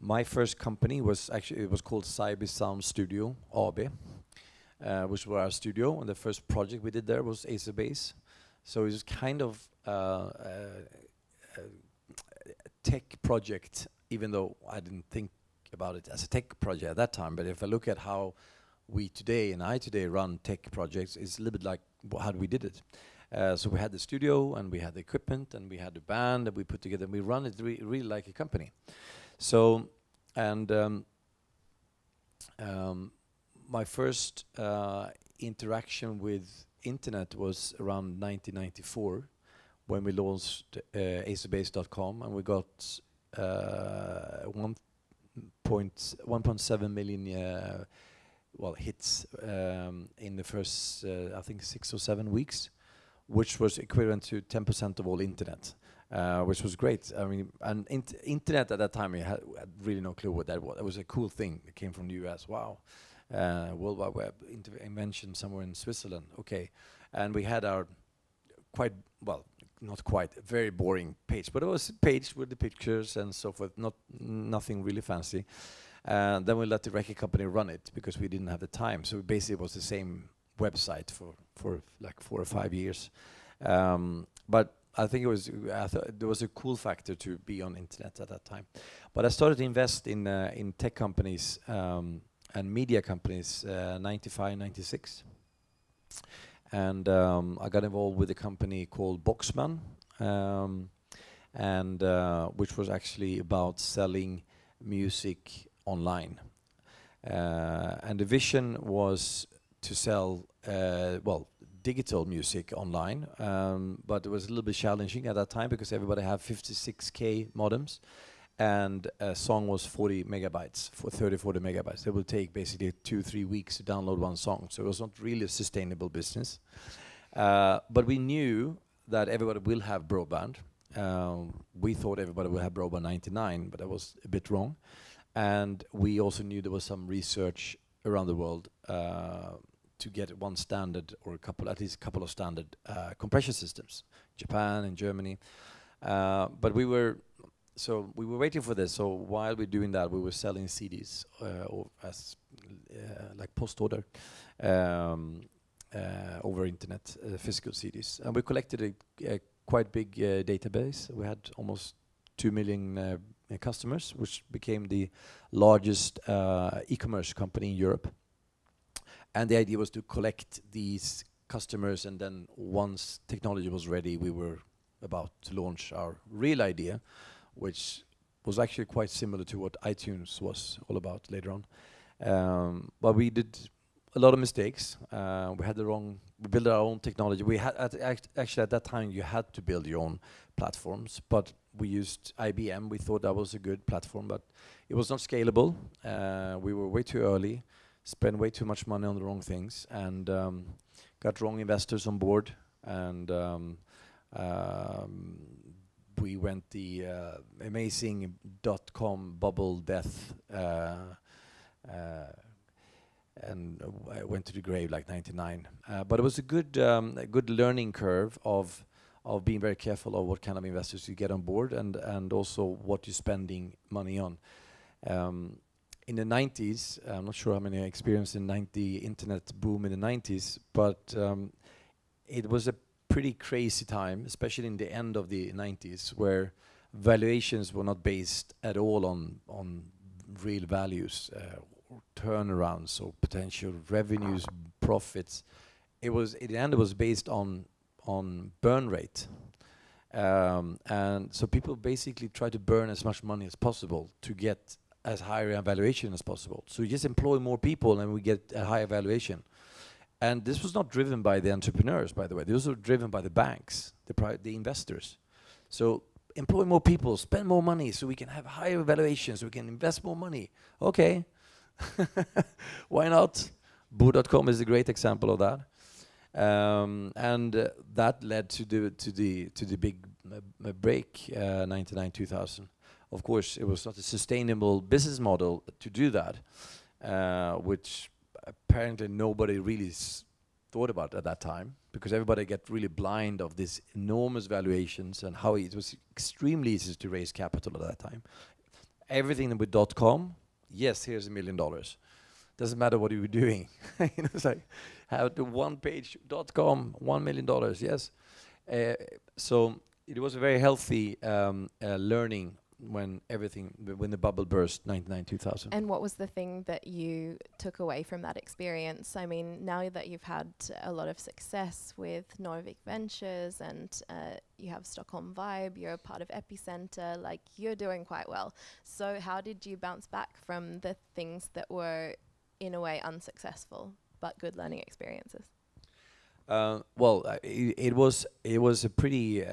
My first company was actually, it was called Zoundio AB, which was our studio, and the first project we did there was Acer Base. So it was kind of a tech project, even though I didn't think about it as a tech project at that time. But if I look at how we today and I today run tech projects, it's a little bit like how we did it. So we had the studio, and we had the equipment, and we had the band that we put together, and we run it really like a company. So, and my first interaction with internet was around 1994, when we launched acerbase.com, and we got 1.7 million hits in the first I think 6 or 7 weeks, which was equivalent to 10% of all internet, which was great. I mean, and internet at that time, we had really no clue what that was. It was a cool thing. It came from the US. Wow. World Wide Web invention somewhere in Switzerland. Okay. And we had our not quite, very boring page, but it was a page with the pictures and so forth, nothing really fancy. Then we let the record company run it because we didn't have the time. So basically it was the same website for like 4 or 5 years. But I think there was a cool factor to be on internet at that time. But I started to invest in tech companies and media companies, 95, 96. And I got involved with a company called Boxman, and which was actually about selling music online. And the vision was to sell, digital music online, but it was a little bit challenging at that time because everybody had 56K modems, and a song was 40 megabytes, for 40 megabytes. It would take basically 2-3 weeks to download one song, so it was not really a sustainable business. But we knew that everybody will have broadband. We thought everybody would have broadband 99, but that was a bit wrong. And we also knew there was some research around the world to get one standard or at least a couple of standard compression systems, Japan and Germany. But we were waiting for this. So while we're doing that, we were selling CDs as like post order over internet, physical CDs, and we collected a quite big database. We had almost 2 million customers, which became the largest e-commerce company in Europe. And the idea was to collect these customers, and then once technology was ready, we were about to launch our real idea, which was actually quite similar to what iTunes was all about later on. But we did a lot of mistakes. We built our own technology. We had actually at that time you had to build your own platforms, but we used IBM. We thought that was a good platform, but it was not scalable. We were way too early, spent way too much money on the wrong things, and got wrong investors on board, and we went the amazing .com bubble death, and I went to the grave like 99. But it was a good learning curve of being very careful of what kind of investors you get on board, and also what you're spending money on. In the 90s, I'm not sure how many experienced the internet boom in the 90s, but it was a pretty crazy time, especially in the end of the 90s, where valuations were not based at all on real values, turnarounds or potential revenues, profits. It was in the end it was based on burn rate, and so people basically try to burn as much money as possible to get as higher a valuation as possible. So you just employ more people and we get a higher valuation. And this was not driven by the entrepreneurs, by the way. This was driven by the banks, the investors. So employ more people, spend more money so we can have higher valuations, so we can invest more money. Okay. Why not? Boo.com is a great example of that. And that led to the big break, 99, 2000. Of course, it was not a sustainable business model to do that, which apparently nobody really thought about at that time, because everybody got really blind of these enormous valuations and how it was extremely easy to raise capital at that time. Everything with .com, yes, here's $1 million. Doesn't matter what you were doing. It's like, have the one page .com, $1 million, yes. So it was a very healthy learning when the bubble burst, 99, 2000. And what was the thing that you took away from that experience? I mean, now that you've had a lot of success with Norvik Ventures and you have Stockholm Vibe, you're a part of Epicenter, like you're doing quite well. So how did you bounce back from the things that were in a way unsuccessful but good learning experiences? It was a pretty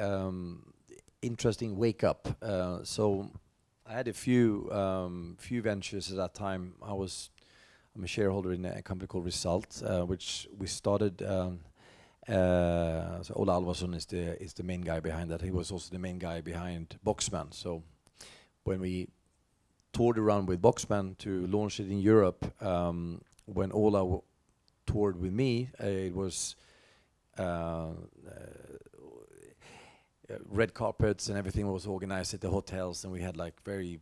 interesting wake up. So I had a few ventures at that time. I'm a shareholder in a company called Result, which we started. So Ola Alvarsson is the main guy behind that. He was also the main guy behind Boxman. So when we toured around with Boxman to launch it in Europe, when Ola toured with me, it was red carpets and everything was organized at the hotels, and we had like very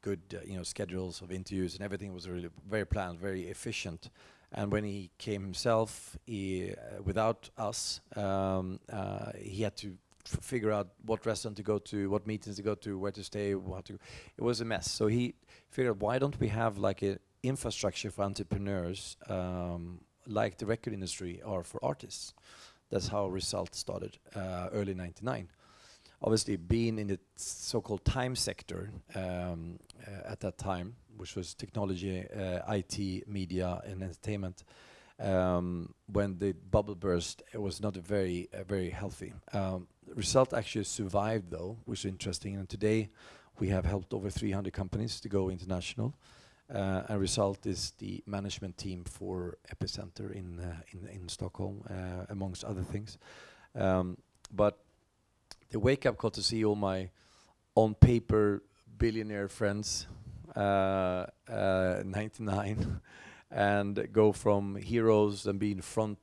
good schedules of interviews, and everything was really very planned, very efficient. And when he came himself, without us, he had to figure out what restaurant to go to, what meetings to go to, where to stay, it was a mess. So he figured, why don't we have like infrastructure for entrepreneurs, like the record industry are for artists. That's how Result started, early '99. Obviously, being in the so-called time sector at that time, which was technology, IT, media, and entertainment, when the bubble burst, it was not very healthy. Result actually survived, though, which is interesting. And today, we have helped over 300 companies to go international. And Result is the management team for Epicenter in Stockholm, amongst other things. But the wake-up call to see all my on-paper billionaire friends, 99, and go from heroes and being front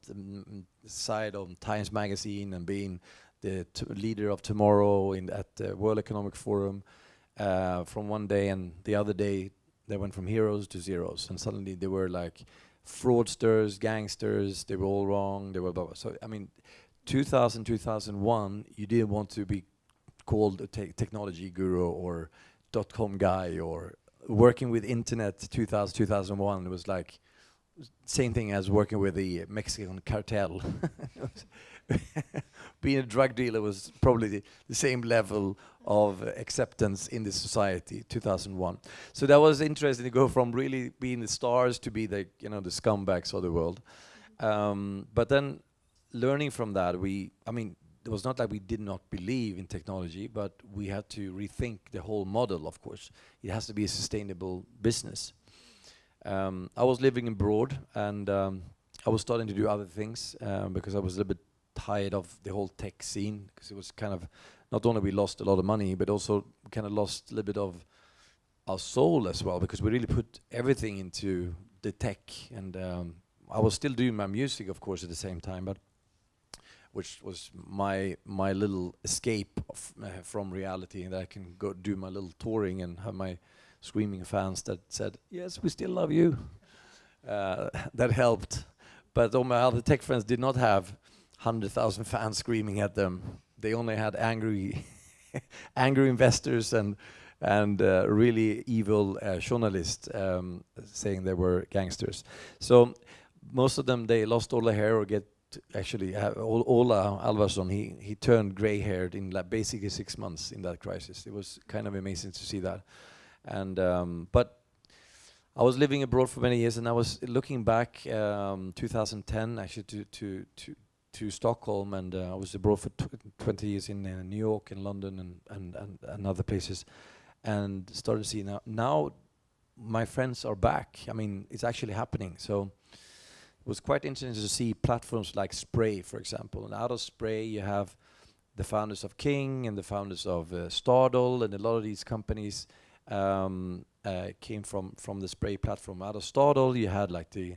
side on Times Magazine and being the leader of tomorrow at the World Economic Forum, from one day and the other day they went from heroes to zeros, and suddenly they were like fraudsters, gangsters, they were all wrong, they were blah, blah. So I mean, 2000, 2001, you didn't want to be called a technology guru or .com guy, or working with internet 2000, 2001, it was like same thing as working with the Mexican cartel. Being a drug dealer was probably the same level of acceptance in this society, 2001. So that was interesting to go from really being the stars to be the the scumbags of the world. But then learning from that, I mean, it was not like we did not believe in technology, but we had to rethink the whole model, of course. It has to be a sustainable business. I was living abroad, and I was starting to do other things because I was a little bit tired of the whole tech scene, because it was kind of, not only we lost a lot of money, but also kind of lost a little bit of our soul as well, because we really put everything into the tech. And I was still doing my music, of course, at the same time, but which was my little escape from reality, and I can go do my little touring and have my screaming fans that said, yes, we still love you. That helped. But all my other tech friends did not have 100,000 fans screaming at them. They only had angry investors and really evil journalists saying they were gangsters. So most of them, they lost all their hair, or actually Ola Alvarsson, he turned gray-haired in basically 6 months in that crisis. It was kind of amazing to see that. And but I was living abroad for many years, and I was looking back 2010 actually to Stockholm, and I was abroad for 20 years in New York and London and other places, and started to see now my friends are back. I mean, it's actually happening. So it was quite interesting to see platforms like Spray, for example. And out of Spray, you have the founders of King and the founders of Stardoll, and a lot of these companies came from the Spray platform. Out of Stardoll, you had like the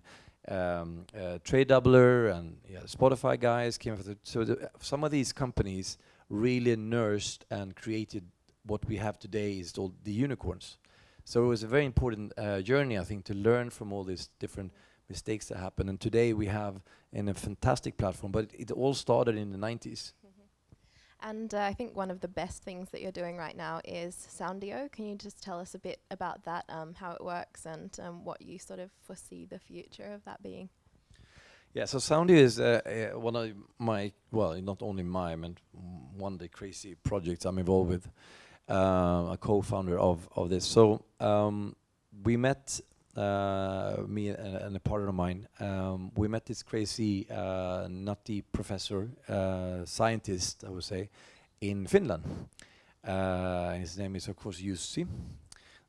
Trade Doubler and Spotify guys came from some of these companies really nursed and created what we have today is called the unicorns. So it was a very important journey, I think, to learn from all these different mistakes that happen. And today we have a fantastic platform, but it all started in the 90s. And I think one of the best things that you're doing right now is Zoundio. Can you just tell us a bit about that, how it works, and what you sort of foresee the future of that being? Yeah, so Zoundio is one of my, well, not only my, I mean, one of the crazy projects I'm involved with, a co-founder of this. So we met, me and a partner of mine, we met this crazy, nutty professor, scientist, I would say, in Finland. His name is, of course, Jussi.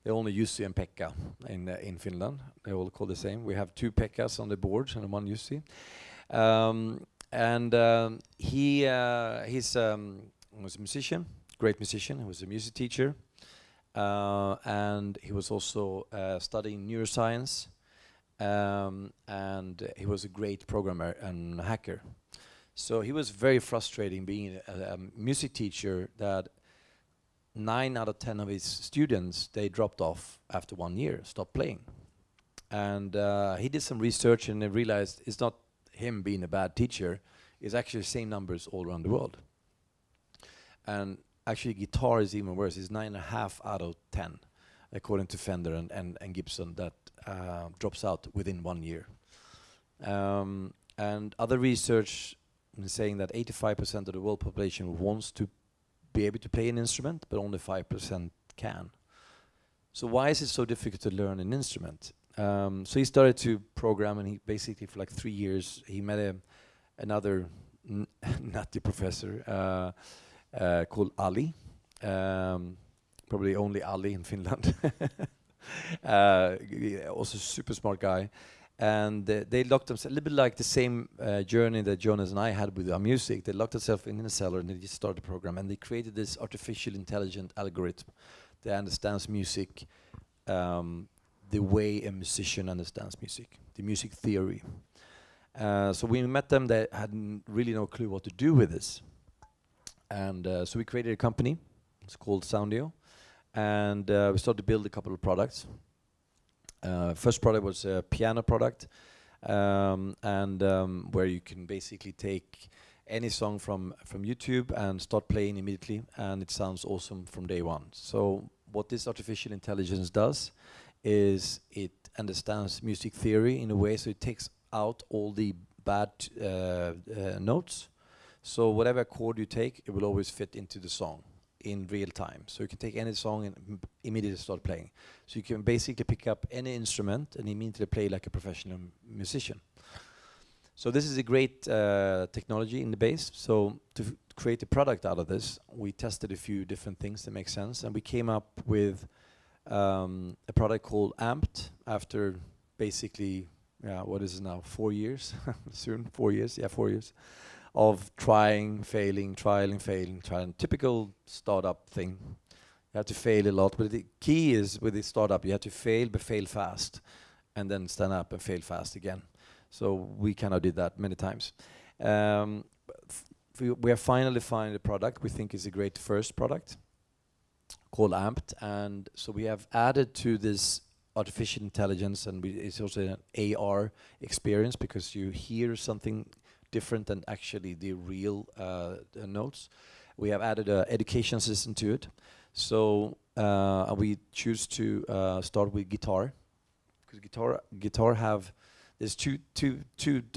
The only Jussi and Pekka in Finland. They all call the same. We have 2 Pekkas on the board and 1 Jussi. He was a musician, great musician. He was a music teacher. And he was also studying neuroscience, and he was a great programmer and hacker. So he was very frustrating being a music teacher that 9 out of 10 of his students, they dropped off after 1 year, stopped playing. And he did some research and realized it's not him being a bad teacher, it's actually the same numbers all around the world. And actually, guitar is even worse. It's 9.5 out of 10. according to Fender and Gibson, that drops out within 1 year. And other research is saying that 85% of the world population wants to be able to play an instrument, but only 5% can. So why is it so difficult to learn an instrument? So he started to program, and he basically for like 3 years he met another nutty professor called Ali, probably only Ali in Finland. Also super smart guy. And they locked themselves, a little bit like the same journey that Jonas and I had with our music. They locked themselves in a cellar and they just started a program. And they created this artificial intelligent algorithm that understands music the way a musician understands music, the music theory. So we met them, they had really no clue what to do with this. And so we created a company, it's called Zoundio. And we started to build a couple of products. First product was a piano product, where you can basically take any song from YouTube and start playing immediately, and it sounds awesome from day one. So what this artificial intelligence does is it understands music theory in a way, so it takes out all the bad notes. So whatever chord you take, it will always fit into the song in real time. So you can take any song and immediately start playing. So you can basically pick up any instrument and immediately play like a professional musician. So this is a great technology in the base. So to create a product out of this, we tested a few different things that make sense, and we came up with a product called Amped after basically, what is it now, 4 years? Soon, 4 years, 4 years. Of trying, failing, trialing, failing, trying. Typical startup thing. You have to fail a lot, but the key is with the startup, you have to fail, but fail fast, and then stand up and fail fast again. So we kind of did that many times. We have finally found a product we think is a great first product called Amped, and so we have added to this artificial intelligence, and it's also an AR experience because you hear something different than actually the real notes. We have added an education system to it. So we choose to start with guitar, because guitar have, there's two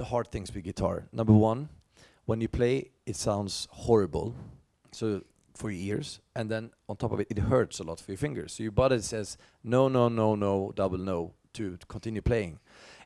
hard things with guitar. Number one, when you play, it sounds horrible, so for your ears, and then on top of it, it hurts a lot for your fingers. So your body says no, no, no, no, double no to continue playing.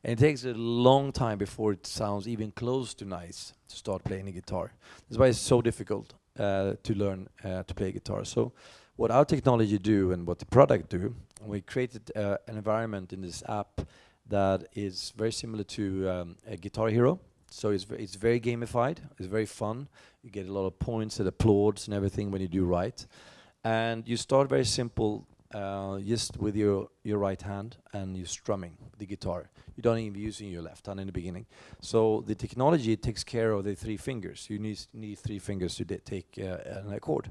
And it takes a long time before it sounds even close to nice to start playing the guitar. That's why it's so difficult to learn to play guitar. So what our technology do and what the product do, we created an environment in this app that is very similar to a Guitar Hero. So it's very gamified, it's very fun. You get a lot of points and applauds and everything when you do right. And you start very simple, just with your right hand, and you're strumming the guitar. You don't even using your left hand in the beginning. So the technology takes care of the 3 fingers. You need 3 fingers to take an accord.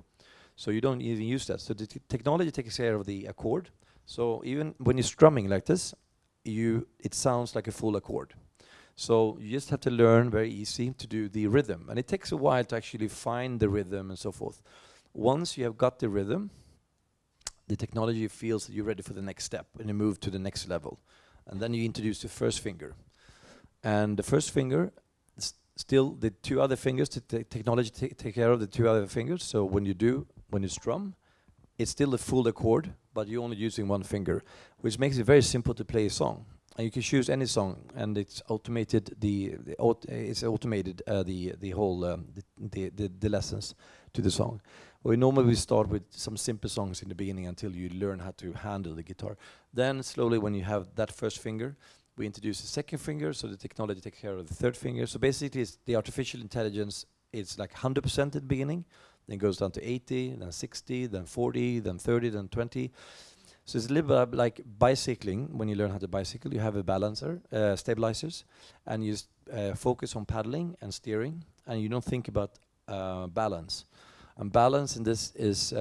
So you don't even use that. So the technology takes care of the accord. So even when you're strumming like this, it sounds like a full accord. So you just have to learn very easy to do the rhythm. And it takes a while to actually find the rhythm and so forth. Once you have got the rhythm, the technology feels that you're ready for the next step and you move to the next level. And then you introduce the first finger. And the first finger, still the 2 other fingers, the technology take care of the 2 other fingers. So when you strum, it's still a full accord, but you're only using 1 finger, which makes it very simple to play a song. And you can choose any song, and it's automated the whole the lessons to the song. We start with some simple songs in the beginning until you learn how to handle the guitar. Then slowly, when you have that first finger, we introduce the second finger, so the technology takes care of the third finger. So basically, it's the artificial intelligence, it's like 100% at the beginning, then goes down to 80, then 60, then 40, then 30, then 20. So it's a little bit like bicycling. When you learn how to bicycle, you have a balancer, stabilizers, and you focus on paddling and steering, and you don't think about balance. And balance in this is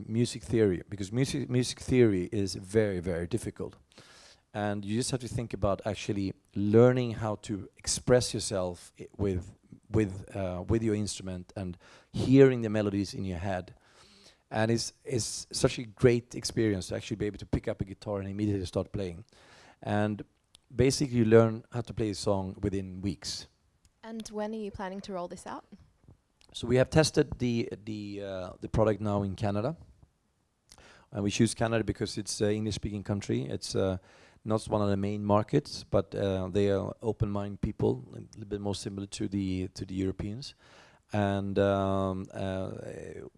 music theory, because music theory is very, very difficult. And you just have to think about actually learning how to express yourself with your instrument and hearing the melodies in your head. And it's such a great experience to actually be able to pick up a guitar and immediately start playing. And basically you learn how to play a song within weeks. And when are you planning to roll this out? So we have tested the product now in Canada. And we choose Canada because it's an English-speaking country. It's not one of the main markets, but they are open-minded people, a little bit more similar to the Europeans. And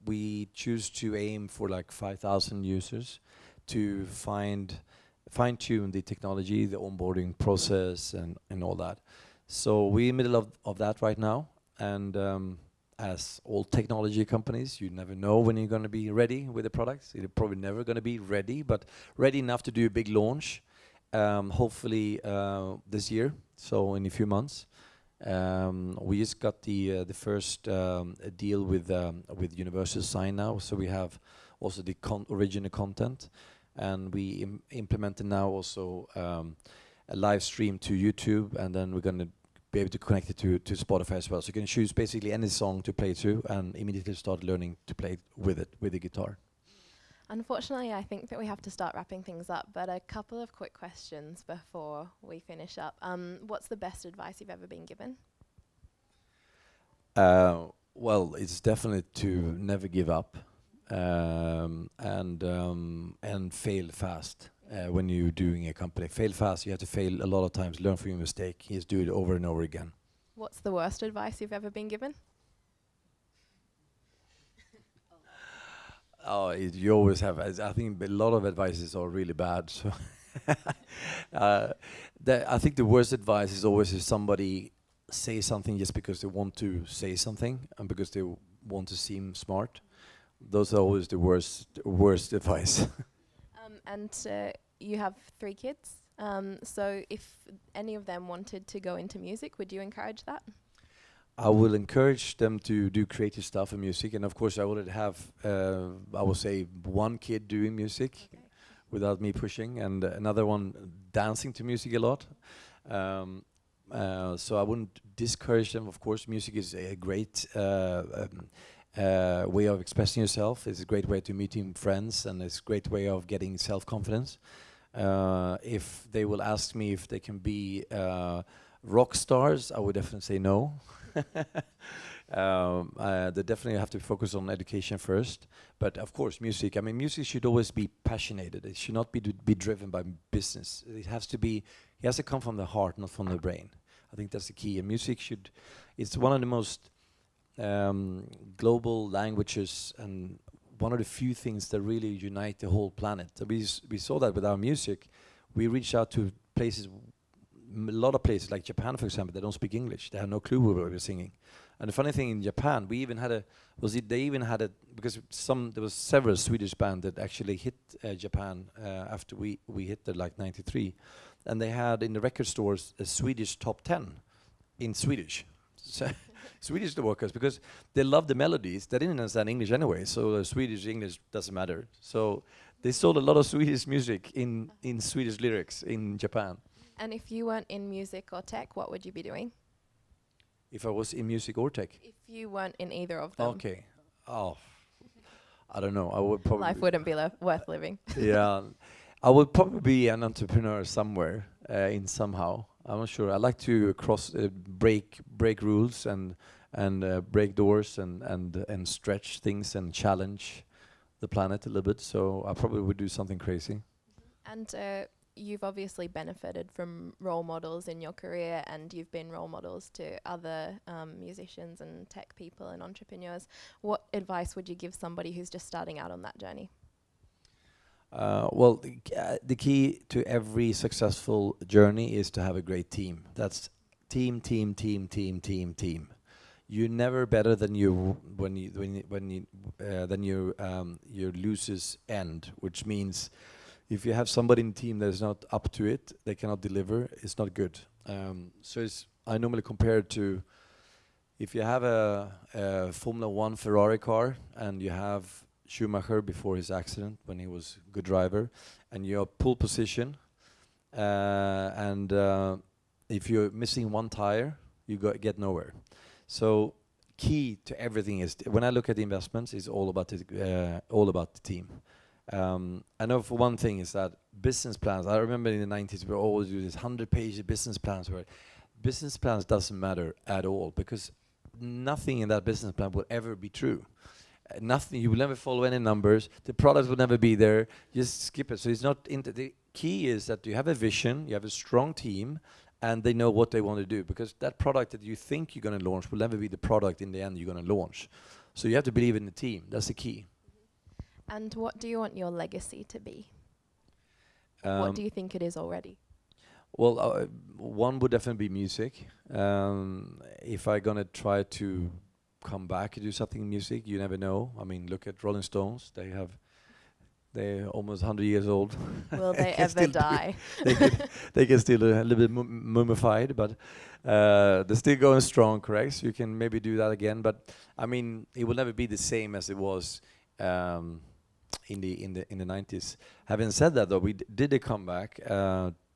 we choose to aim for like 5,000 users to fine-tune the technology, the onboarding process, and all that. So we're in the middle of that right now. And as all technology companies, you never know when you're going to be ready with the products. You're probably never going to be ready, but ready enough to do a big launch, hopefully this year, so in a few months. We just got the first deal with Universal signed now, so we have also the original content, and we implemented now also a live stream to YouTube, and then we're going to be able to connect it to Spotify as well. So you can choose basically any song to play to and immediately start learning to play with it, with the guitar. Unfortunately, I think that we have to start wrapping things up, but a couple of quick questions before we finish up. What's the best advice you've ever been given? Well, it's definitely to never give up and fail fast. When you're doing a company, fail fast. You have to fail a lot of times. Learn from your mistake. Just do it over and over again. What's the worst advice you've ever been given? Oh, you always have. I think a lot of advices are really bad. So, I think the worst advice is always if somebody say something just because they want to say something and because they want to seem smart. Those are always the worst advice. And you have 3 kids. So if any of them wanted to go into music, would you encourage that? I will encourage them to do creative stuff in music, and of course I already have, I would say, 1 kid doing music without me pushing, and another one dancing to music a lot. So I wouldn't discourage them. Of course, music is a great way of expressing yourself. It's a great way to meeting friends, and it's a great way of getting self-confidence. If they will ask me if they can be rock stars, I would definitely say no. They definitely have to focus on education first. But of course, music. I mean, music should always be passionate. It should not be driven by business. It has to come from the heart, not from the brain. I think that's the key. And music it's one of the most global languages and one of the few things that really unite the whole planet. We saw that with our music. We reached out to places, a lot of places like Japan, for example. They don't speak English. They have no clue what we were singing. And the funny thing in Japan, they even had because there was several Swedish bands that actually hit Japan after we hit there like '93, and they had in the record stores a Swedish top 10 in Swedish. So Swedish the workers, because they loved the melodies. They didn't understand English anyway, so Swedish English doesn't matter. So they sold a lot of Swedish music in Swedish lyrics in Japan. And if you weren't in music or tech, what would you be doing? If I was in music or tech? If you weren't in either of them. Okay. Oh, I don't know. I would probably... Life wouldn't be worth living. Yeah. I would probably be an entrepreneur somewhere, in somehow. I'm not sure. I like to break rules and break doors and stretch things and challenge the planet a little bit. So I probably would do something crazy. And you've obviously benefited from role models in your career, and you've been role models to other musicians and tech people and entrepreneurs. What advice would you give somebody who's just starting out on that journey? Well, the key to every successful journey is to have a great team. That's team. You're never better than your losers end, which means if you have somebody in the team that is not up to it, they cannot deliver. It's not good. So I normally compare it to if you have a Formula 1 Ferrari car and you have Schumacher before his accident when he was a good driver, and you're pole position, and if you're missing one tire, you get nowhere. So key to everything is when I look at the investments, it's all about the team. I know for one thing is that business plans. I remember in the 90s we always do this 100-page business plans. Where business plans doesn't matter at all because nothing in that business plan will ever be true. Nothing. You will never follow any numbers. The products will never be there. Just skip it. So it's not. The key is that you have a vision. You have a strong team. And they know what they want to do, because that product that you think you're going to launch will never be the product in the end you're going to launch. So you have to believe in the team. That's the key. And what do you want your legacy to be? What do you think it is already? Well, one would definitely be music. If I'm going to try to come back and do something in music, you never know. I mean, look at Rolling Stones. They're almost 100 years old. Will they ever die? They get still a little bit mummified, but they're still going strong, correct? So you can maybe do that again. But I mean, it will never be the same as it was in the 90s. Having said that, though, we did a comeback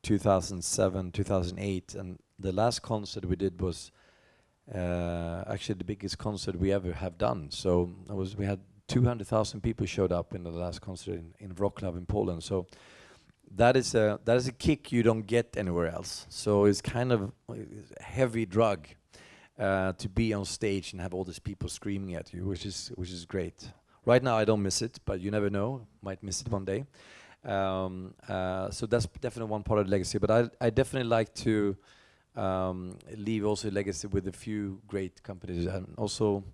2007, 2008, and the last concert we did was actually the biggest concert we ever have done. So we had 200,000 people showed up in the last concert in Wrocław in Poland. So that is a kick you don't get anywhere else. So it's kind of a heavy drug to be on stage and have all these people screaming at you, which is great. Right now I don't miss it, but you never know, might miss it one day. So that's definitely one part of the legacy. But I definitely like to leave also a legacy with a few great companies, and also.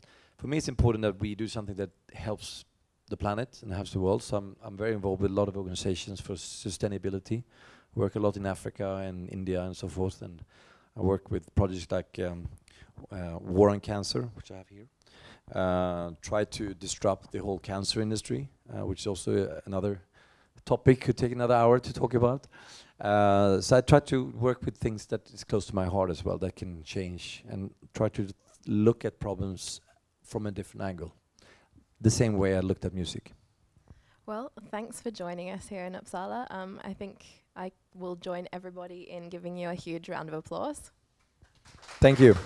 For me, it's important that we do something that helps the planet and helps the world. So I'm very involved with a lot of organizations for sustainability. Work a lot in Africa and India and so forth. And I work with projects like War on Cancer, which I have here. Try to disrupt the whole cancer industry, which is also another topic. Could take another hour to talk about. So I try to work with things that is close to my heart as well, that can change, and try to look at problems from a different angle, the same way I looked at music. Well, thanks for joining us here in Uppsala. I think I will join everybody in giving you a huge round of applause. Thank you.